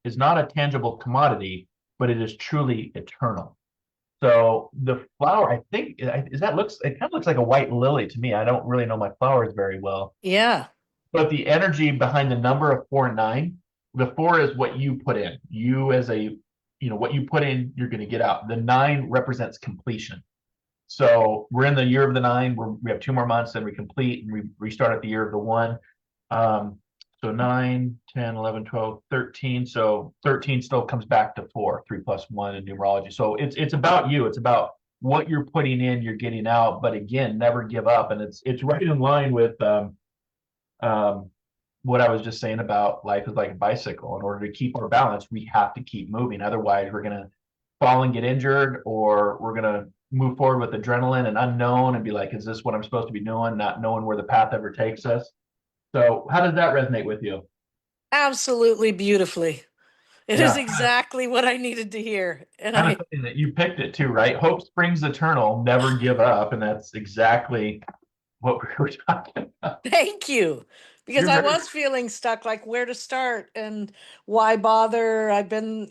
is not a tangible commodity, but it is truly eternal. So the flower, I think, is that looks it kind of looks like a white lily to me. I don't really know my flowers very well, Yeah. but the energy behind the number of 4 and 9, the 4 is what you put in. You as a, what you put in, you're going to get out. The 9 represents completion. So we're in the year of the 9. We have 2 more months, then we complete and we restart at the year of the 1. Um, so 9, 10, 11, 12, 13. So 13 still comes back to 4, 3 plus 1 in numerology. So it's about you. It's about what you're putting in, you're getting out. But again, never give up. And it's right in line with um, what I was just saying about life is like a bicycle. In order to keep our balance, we have to keep moving. Otherwise, we're gonna fall and get injured, or we're gonna move forward with adrenaline and unknown and be like, is this what I'm supposed to be doing? Not knowing where the path ever takes us. So how does that resonate with you? Absolutely beautifully. It is Yeah, exactly what I needed to hear. And kind of I something that you picked it too, right? Hope springs eternal, never give up. And that's exactly what we were talking about. thank you. Because You're I very was feeling stuck, like where to start and why bother. I've been,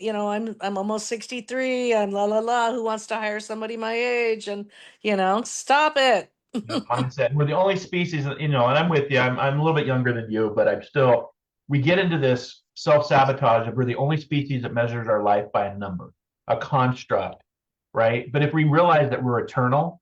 I'm almost 63. I'm la la la. Who wants to hire somebody my age? And stop it. mindset. We're the only species, and I'm with you. I'm a little bit younger than you, but I'm still. We get into this self sabotage of we're the only species that measures our life by a number, a construct, right? But if we realize that we're eternal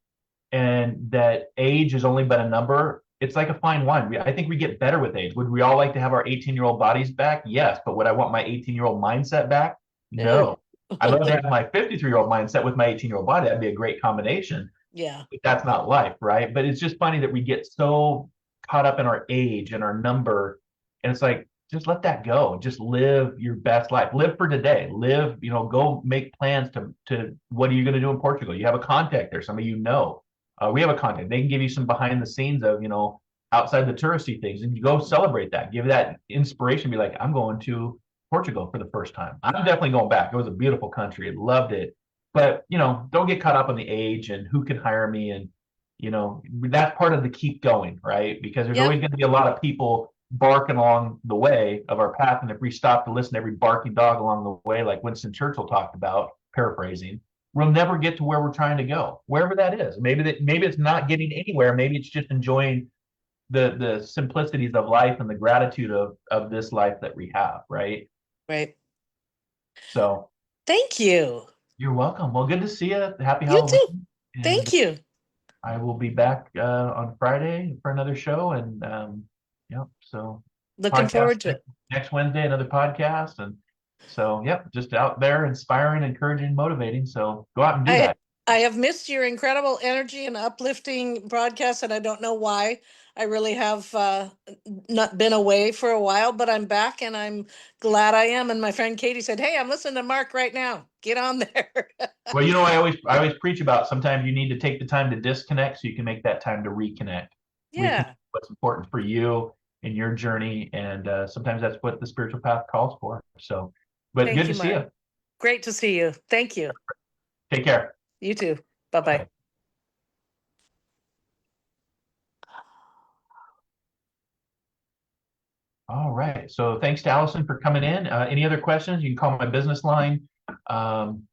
and that age is only but a number, it's like a fine wine. I think we get better with age. Would we all like to have our 18-year-old bodies back? Yes, but would I want my 18-year-old mindset back? No. No. I'd love to have my 53-year-old mindset with my 18-year-old body. That'd be a great combination. Yeah. That's not life, right? But it's just funny that we get so caught up in our age and our number, and it's like just let that go. Just live your best life. Live for today. Live, go make plans to what are you going to do in Portugal? You have a contact there, somebody we have a contact. They can give you some behind the scenes of outside the touristy things, and you go celebrate that. Give that inspiration. Be like, I'm going to Portugal for the first time. I'm definitely going back. It was a beautiful country. I loved it, but don't get caught up on the age and who can hire me. And that's part of the keep going, right? Because there's Yep. always going to be a lot of people barking along the way of our path, and if we stop to listen to every barking dog along the way, like Winston Churchill talked about, paraphrasing, we'll never get to where we're trying to go, wherever that is. Maybe it's not getting anywhere. Maybe it's just enjoying the simplicities of life and the gratitude of this life that we have, right? Right. So Thank you. you're welcome. Well, good to see you. Happy You too. Halloween. And Thank you. I will be back on Friday for another show. And yep, so Looking podcast forward to it. next Wednesday, another podcast. And so, yep, just out there inspiring, encouraging, motivating. So go out and do I that. I have missed your incredible energy and uplifting broadcast, and I don't know why. I really have not been away for a while, but I'm back, and I'm glad I am. And my friend Katie said, "Hey, I'm listening to Mark right now. Get on there." Well, I always preach about sometimes you need to take the time to disconnect so you can make that time to reconnect. Reconnect Yeah. what's important for you in your journey, and sometimes that's what the spiritual path calls for. So, but Thank good you, to see Mark. you. Great to see you. Thank you. Take care. You too. Bye bye. Bye. All right. So thanks to Allison for coming in. Any other questions? You can call my business line. Um,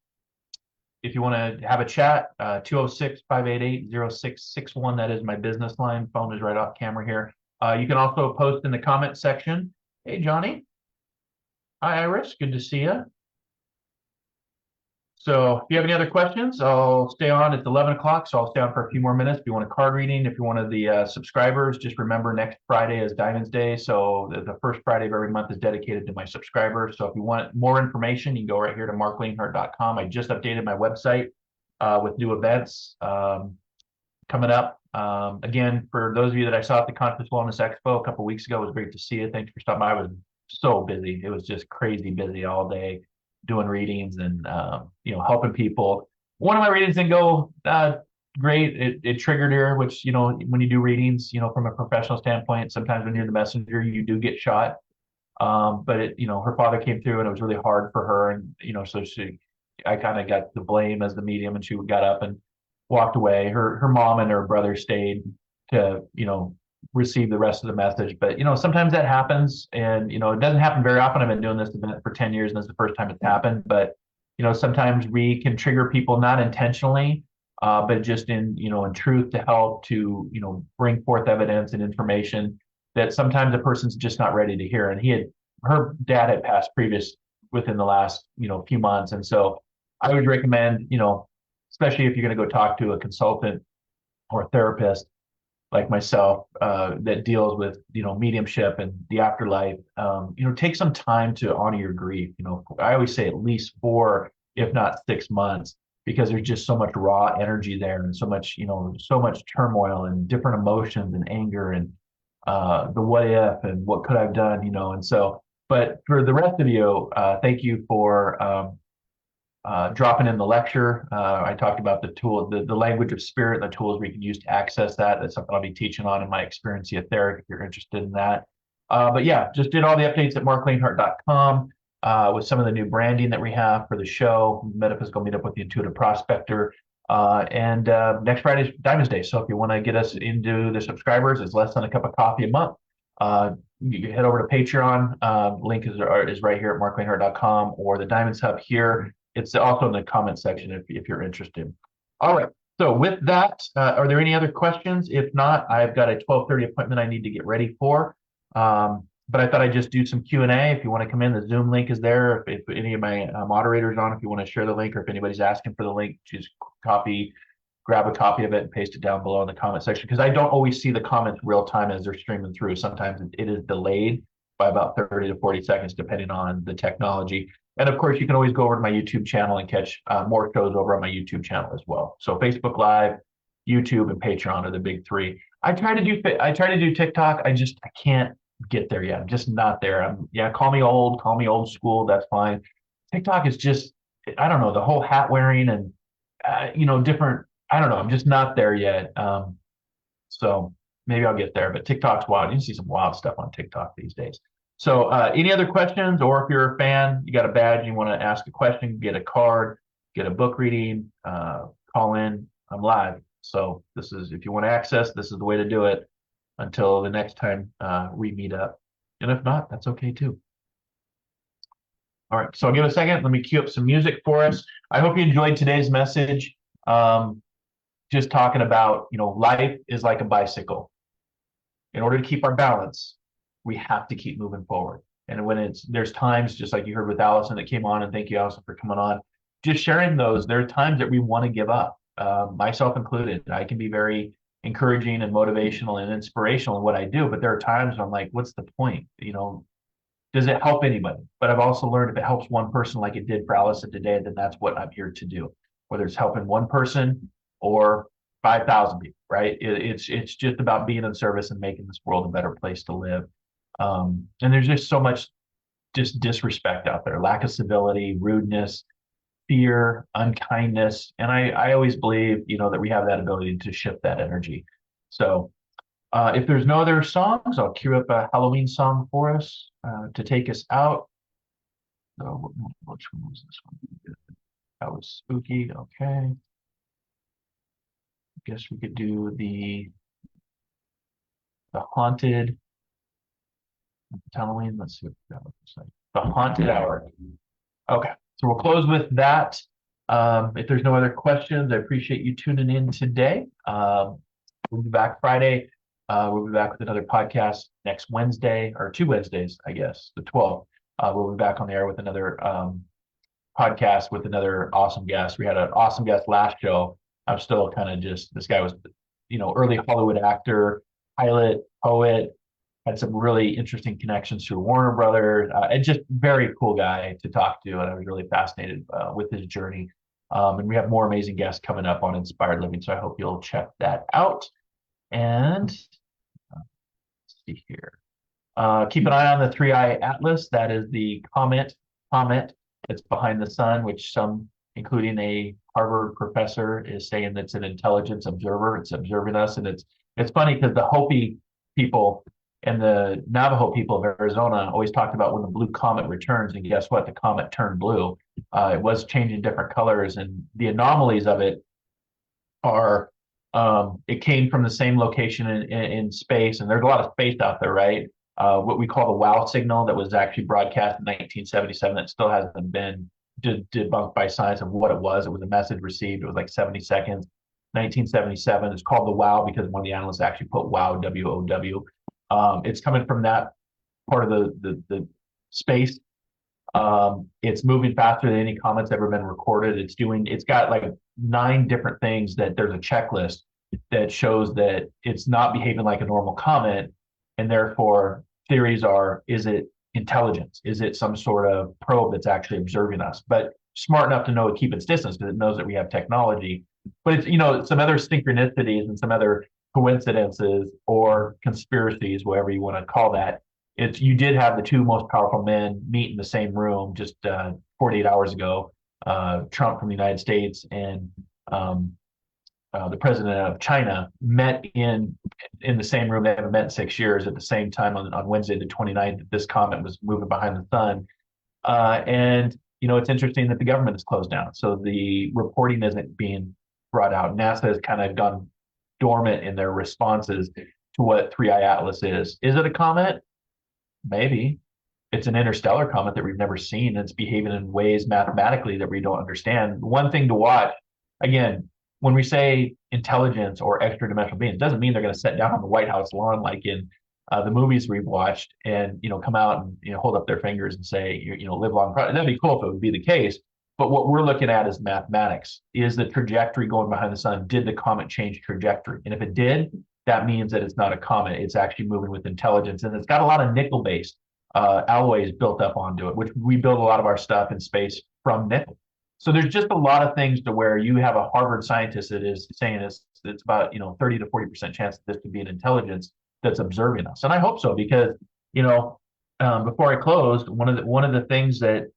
if you want to have a chat, 206-588-0661. That is my business line. Phone is right off camera here. You can also post in the comment section. Hey, Johnny. Hi, Iris. Good to see you. So if you have any other questions, I'll stay on. It's 11 o'clock, so I'll stay on for a few more minutes. If you want a card reading, if you're one of the subscribers, just remember next Friday is Diamonds Day. So the first Friday of every month is dedicated to my subscribers. So if you want more information, you can go right here to marclainhart.com. I just updated my website with new events coming up. Again, for those of you that I saw at the Conscious Wellness Expo a couple weeks ago, it was great to see you. Thanks for stopping by. I was so busy. It was just crazy busy all day. doing readings and helping people. One of my readings didn't go great. It triggered her, which when you do readings, from a professional standpoint, sometimes when you're the messenger, you do get shot. But her father came through, and it was really hard for her, and so I kind of got the blame as the medium, and she got up and walked away. Her mom and her brother stayed to receive the rest of the message. But sometimes that happens, and it doesn't happen very often. I've been doing this event for 10 years, and this is the first time it's happened. But sometimes we can trigger people not intentionally, but just in truth to help to bring forth evidence and information that sometimes a person's just not ready to hear. And her dad had passed previous within the last few months, and so I would recommend especially if you're going to go talk to a consultant or a therapist like myself that deals with mediumship and the afterlife. Take some time to honor your grief. I always say at least 4, if not 6 months, because there's just so much raw energy there, and so much turmoil and different emotions and anger and the what if and what could I've done. And so, but for the rest of you, thank you for dropping in the lecture. I talked about the tool, the language of spirit, the tools we can use to access that. That's something I'll be teaching on in my experience etheric if you're interested in that. But yeah, just did all the updates at marclainhart.com with some of the new branding that we have for the show, Metaphysical Meetup with the Intuitive Prospector. And next Friday is Diamonds Day. So if you want to get us into the subscribers, it's less than a cup of coffee a month. You can head over to Patreon. Link is right here at marclainhart.com, or the Diamonds Hub here. It's also in the comment section if you're interested. All right. So with that, are there any other questions? If not, I've got a 12:30 appointment I need to get ready for. But I thought I'd just do some Q&A. If you want to come in, the Zoom link is there. If any of my moderators on, if you want to share the link, or if anybody's asking for the link, just grab a copy of it and paste it down below in the comment section, because I don't always see the comments real time as they're streaming through. Sometimes it is delayed by about 30 to 40 seconds, depending on the technology. And of course, you can always go over to my YouTube channel and catch more shows over on my YouTube channel as well. So Facebook Live, YouTube, and Patreon are the big 3. I try to do TikTok. I can't get there yet. I'm just not there. Call me old school. That's fine. TikTok is just, I don't know, the whole hat wearing and different. I don't know. I'm just not there yet. So maybe I'll get there. But TikTok's wild. You can see some wild stuff on TikTok these days. So any other questions, or if you're a fan, you got a badge, and you want to ask a question, get a card, get a book reading, call in. I'm live. So if you want to access, this is the way to do it until the next time we meet up. And if not, that's okay too. All right, so I'll give it a second. Let me cue up some music for us. I hope you enjoyed today's message. Just talking about, life is like a bicycle. In order to keep our balance, we have to keep moving forward. And when there's times, just like you heard with Allison that came on, and thank you, Allison, for coming on, just sharing those, there are times that we want to give up, myself included. I can be very encouraging and motivational and inspirational in what I do, but there are times I'm like, what's the point? Does it help anybody? But I've also learned if it helps one person like it did for Allison today, then that's what I'm here to do. Whether it's helping one person or 5,000 people, right? It's just about being in service and making this world a better place to live. And there's just so much just disrespect out there, lack of civility, rudeness, fear, unkindness. And I always believe, that we have that ability to shift that energy. So if there's no other songs, I'll cue up a Halloween song for us to take us out. So which one was this one? That was spooky. Okay. Guess we could do the haunted Halloween. Let's see what that looks like. The haunted hour. Okay, so we'll close with that. If there's no other questions, I appreciate you tuning in today. We'll be back Friday. We'll be back with another podcast next Wednesday, or 2 Wednesdays, I guess, the 12th. We'll be back on the air with another podcast with another awesome guest. We had an awesome guest last show. I'm still kind of this guy was, early Hollywood actor, pilot, poet, had some really interesting connections to Warner Brothers, and just very cool guy to talk to. And I was really fascinated with his journey. And we have more amazing guests coming up on Inspired Living. So I hope you'll check that out. And let's see here. Keep an eye on the 3i Atlas. That is the comment that's behind the sun, which some, including a Harvard professor, is saying that's an intelligence observer. It's observing us, and it's funny because the Hopi people and the Navajo people of Arizona always talked about when the blue comet returns, and guess what? The comet turned blue. It was changing different colors, and the anomalies of it are it came from the same location in space, and there's a lot of space out there, right? What we call the wow signal that was actually broadcast in 1977 that still hasn't been debunked by science of what it was. It was a message received. It was like 70 seconds. 1977. It's called the wow because one of the analysts actually put wow, W-O-W. It's coming from that part of the space. It's moving faster than any comet's ever been recorded. It's got like 9 different things that there's a checklist that shows that it's not behaving like a normal comet. And therefore, theories are, is it intelligence? Is it some sort of probe that's actually observing us? But smart enough to know to keep its distance because it knows that we have technology. But it's, some other synchronicities and some other coincidences or conspiracies, whatever you want to call that. You did have the 2 most powerful men meet in the same room just 48 hours ago. Trump from the United States and the president of China met in the same room. They haven't met in 6 years at the same time on Wednesday the 29th. This comet was moving behind the sun, and it's interesting that the government is closed down, so the reporting isn't being brought out. NASA has kind of gone dormant in their responses to what Three Eye Atlas is. Is it a comet? Maybe. It's an interstellar comet that we've never seen. It's behaving in ways mathematically that we don't understand. One thing to watch, again, when we say intelligence or extra dimensional beings, doesn't mean they're going to sit down on the White House lawn like in the movies we've watched and come out and hold up their fingers and say live long. That'd be cool if it would be the case. But what we're looking at is mathematics. Is the trajectory going behind the sun? Did the comet change trajectory? And if it did, that means that it's not a comet. It's actually moving with intelligence, and it's got a lot of nickel-based alloys built up onto it, which we build a lot of our stuff in space from nickel. So there's just a lot of things to where you have a Harvard scientist that is saying it's about 30 to 40% chance that this could be an intelligence that's observing us, and I hope so because before I closed, one of the things that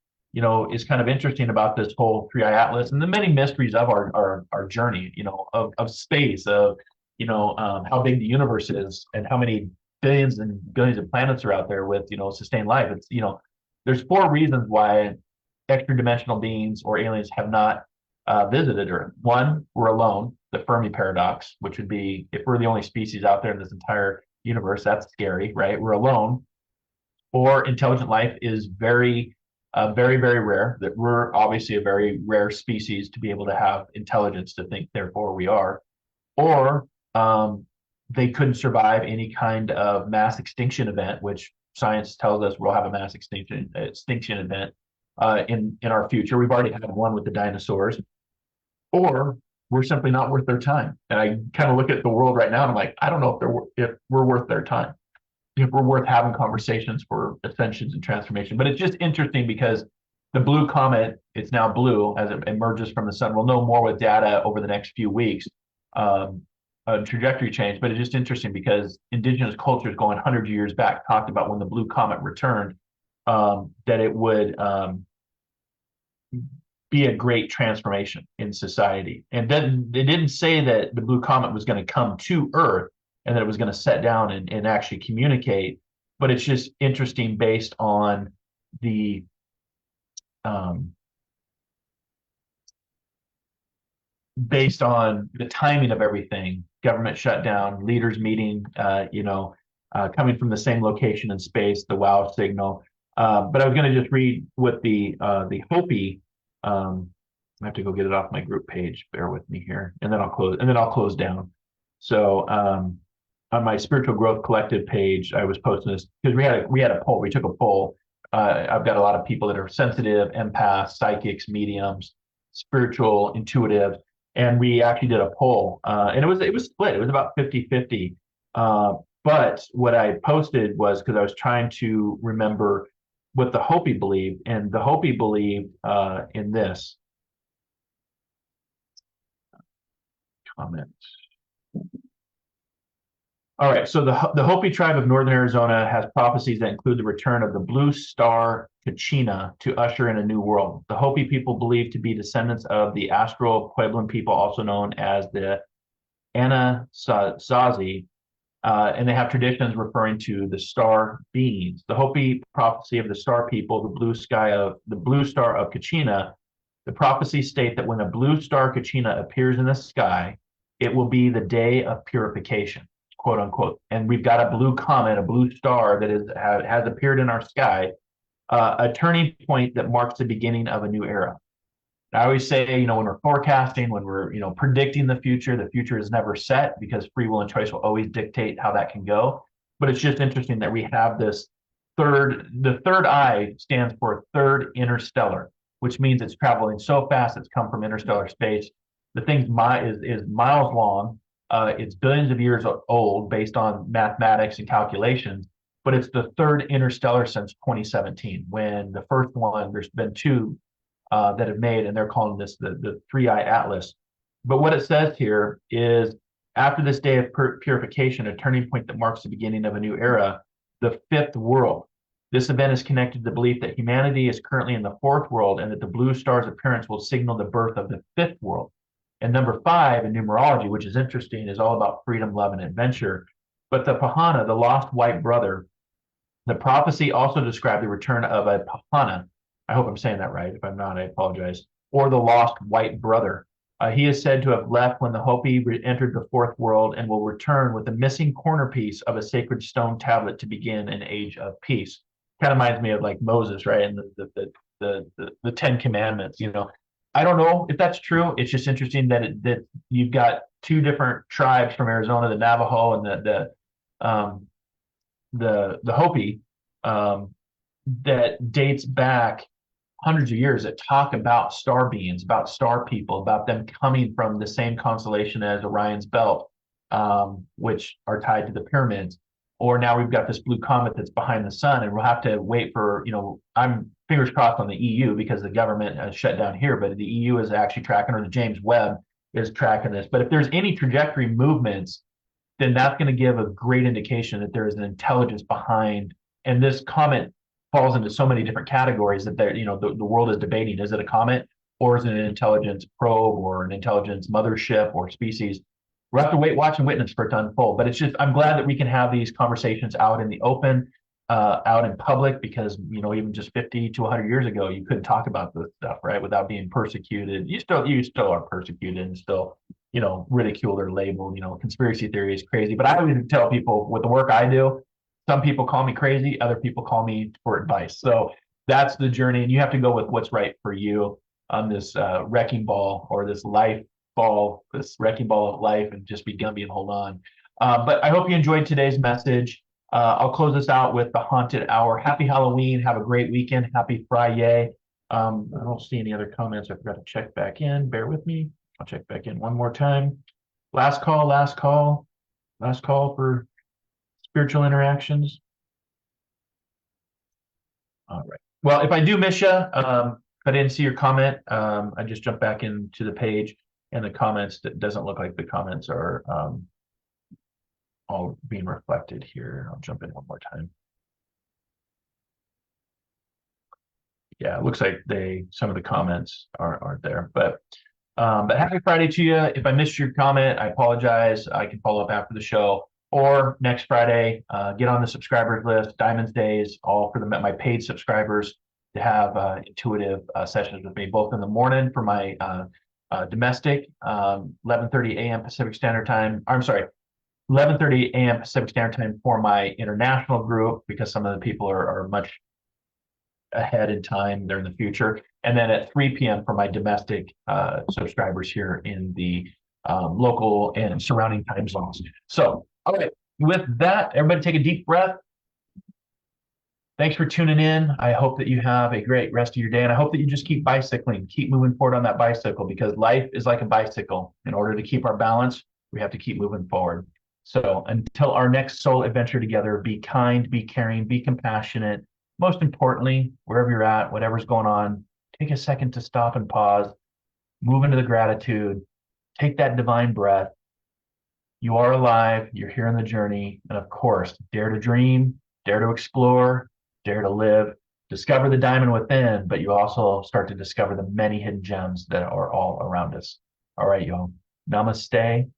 is kind of interesting about this whole Three Eye Atlas and the many mysteries of our journey, of space, of how big the universe is and how many billions and billions of planets are out there with sustained life. It's there's 4 reasons why extra dimensional beings or aliens have not visited Earth. One, we're alone, the Fermi paradox, which would be if we're the only species out there in this entire universe, that's scary, right? We're alone. Or intelligent life is very, very rare. That we're obviously a very rare species to be able to have intelligence to think, therefore we are. Or they couldn't survive any kind of mass extinction event, which science tells us we'll have a mass extinction event in our future. We've already had one with the dinosaurs, or we're simply not worth their time. And I kind of look at the world right now, and I'm like, I don't know if we're worth their time, if we're worth having conversations for ascensions and transformation. But it's just interesting because the blue comet, it's now blue as it emerges from the sun. We'll know more with data over the next few weeks. Trajectory change, but it's just interesting because indigenous cultures going hundreds of years back talked about when the blue comet returned, that it would be a great transformation in society. And then they didn't say that the blue comet was going to come to Earth and that it was going to set down and actually communicate. But it's just interesting based on the timing of everything, government shutdown, leaders meeting, coming from the same location in space, the wow signal. But I was going to just read what the Hopi. I have to go get it off my group page. Bear with me here, and then I'll close down. So on my Spiritual Growth Collective page, I was posting this because we had a poll. We took a poll. I've got a lot of people that are sensitive, empaths, psychics, mediums, spiritual, intuitive, and we actually did a poll, and it was split. It was about 50-50. But what I posted was because I was trying to remember what the Hopi believed, and the Hopi believed in this comment. All right, so the Hopi tribe of northern Arizona has prophecies that include the return of the blue star Kachina to usher in a new world. The Hopi people believe to be descendants of the astral Puebloan people, also known as the Anasazi, and they have traditions referring to the star beings. The Hopi prophecy of the star people, the blue star of Kachina. The prophecies state that when a blue star Kachina appears in the sky, it will be the day of purification, quote unquote. And we've got a blue comet, a blue star that has appeared in our sky, a turning point that marks the beginning of a new era. I always say, when we're forecasting, when we're, predicting the future is never set because free will and choice will always dictate how that can go. But it's just interesting that we have the third eye stands for third interstellar, which means it's traveling so fast it's come from interstellar space. The thing is miles long. It's billions of years old based on mathematics and calculations, but it's the third interstellar since 2017, when the first one, there's been two that have made, and they're calling this the Three Eye Atlas. But what it says here is after this day of purification, a turning point that marks the beginning of a new era, the fifth world. This event is connected to the belief that humanity is currently in the fourth world and that the blue star's appearance will signal the birth of the fifth world. And number five in numerology, which is interesting, is all about freedom, love, and adventure. But the Pahana, the lost white brother, the prophecy also described the return of a Pahana. I hope I'm saying that right. If I'm not, I apologize. Or the lost white brother. He is said to have left when the Hopi entered the fourth world and will return with the missing corner piece of a sacred stone tablet to begin an age of peace. Kind of reminds me of like Moses, right? And the Ten Commandments. I don't know if that's true. It's just interesting that you've got two different tribes from Arizona, the Navajo and the Hopi, that dates back hundreds of years, that talk about star beings, about star people, about them coming from the same constellation as Orion's belt, which are tied to the pyramids. Or now we've got this blue comet that's behind the sun, and we'll have to wait for, I'm fingers crossed on the EU because the government has shut down here, but the EU is actually tracking, or the James Webb is tracking this. But if there's any trajectory movements, then that's going to give a great indication that there is an intelligence behind. And this comet falls into so many different categories that the world is debating: is it a comet, or is it an intelligence probe, or an intelligence mothership or species? We'll have to wait, watch, and witness for it to unfold. But it's just, I'm glad that we can have these conversations out in the open, out in public, because even just 50 to 100 years ago, you couldn't talk about this stuff, right, without being persecuted. You still are persecuted and still ridiculed or labeled. Conspiracy theory is crazy. But I always tell people, with the work I do, some people call me crazy, other people call me for advice. So that's the journey, and you have to go with what's right for you on this wrecking ball, or this life ball, this wrecking ball of life, and just be Gumby and hold on. But I hope you enjoyed today's message. I'll close this out with the haunted hour. Happy Halloween. Have a great weekend. Happy Friday. I don't see any other comments. I forgot to check back in. Bear with me. I'll check back in one more time. Last call, last call, last call for spiritual interactions. All right. Well, if I do miss you, if I didn't see your comment, I just jumped back into the page, and the comments, that doesn't look like the comments are all being reflected here. I'll jump in one more time. Yeah, it looks like some of the comments aren't there, but happy Friday to you. If I missed your comment, I apologize. I can follow up after the show, or next Friday. Get on the subscribers list. Diamonds Days, all for my paid subscribers, to have intuitive sessions with me, both in the morning for my domestic, 11:30 a.m. Pacific Standard Time. I'm sorry, 11:30 a.m. Pacific Standard Time for my international group, because some of the people are much ahead in time, they're in the future. And then at 3 p.m. for my domestic subscribers here in the local and surrounding time zones. So, all right, with that, everybody take a deep breath. Thanks for tuning in. I hope that you have a great rest of your day, and I hope that you just keep bicycling, keep moving forward on that bicycle, because life is like a bicycle. In order to keep our balance, we have to keep moving forward. So until our next soul adventure together, be kind, be caring, be compassionate. Most importantly, wherever you're at, whatever's going on, take a second to stop and pause, move into the gratitude, take that divine breath, You are alive, you're here on the journey, and of course, dare to dream, dare to explore, dare to live, discover the diamond within, but you also start to discover the many hidden gems that are all around us. All right, y'all. Namaste,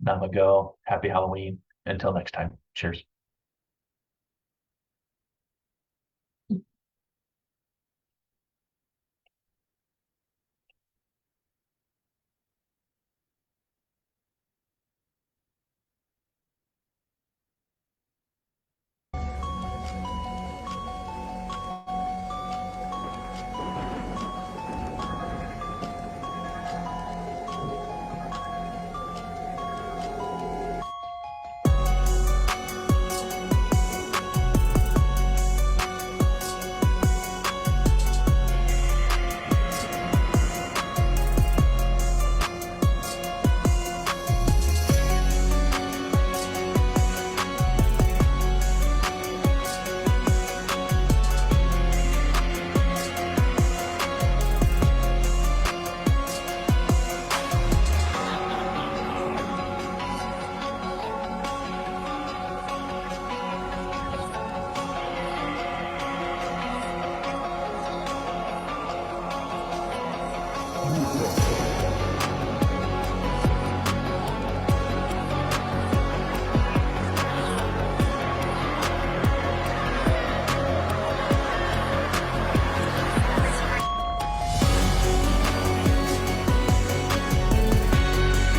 namago, happy Halloween. Until next time, cheers.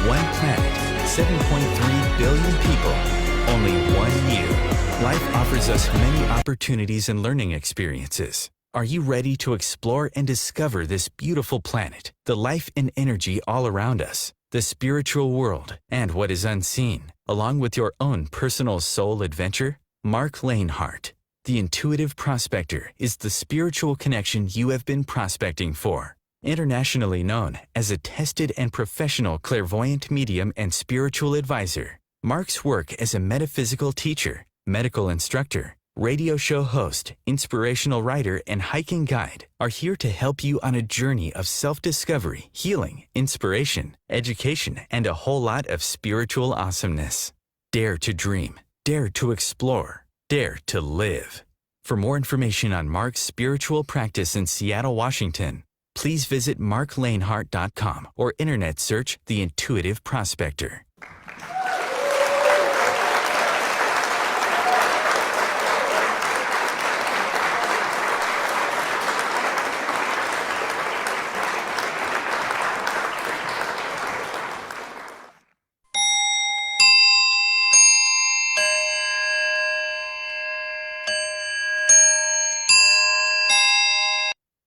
One planet, 7.3 billion people, only 1 year. Life offers us many opportunities and learning experiences. Are you ready to explore and discover this beautiful planet, the life and energy all around us, the spiritual world, and what is unseen, along with your own personal soul adventure? Marc Lainhart, the intuitive prospector, is the spiritual connection you have been prospecting for. Internationally known as a tested and professional clairvoyant medium and spiritual advisor, Marc's work as a metaphysical teacher, medical instructor, radio show host, inspirational writer, and hiking guide are here to help you on a journey of self-discovery, healing, inspiration, education, and a whole lot of spiritual awesomeness. Dare to dream, dare to explore, dare to live. For more information on Marc's spiritual practice in Seattle, Washington, please visit marclainhart.com or internet search The Intuitive Prospector.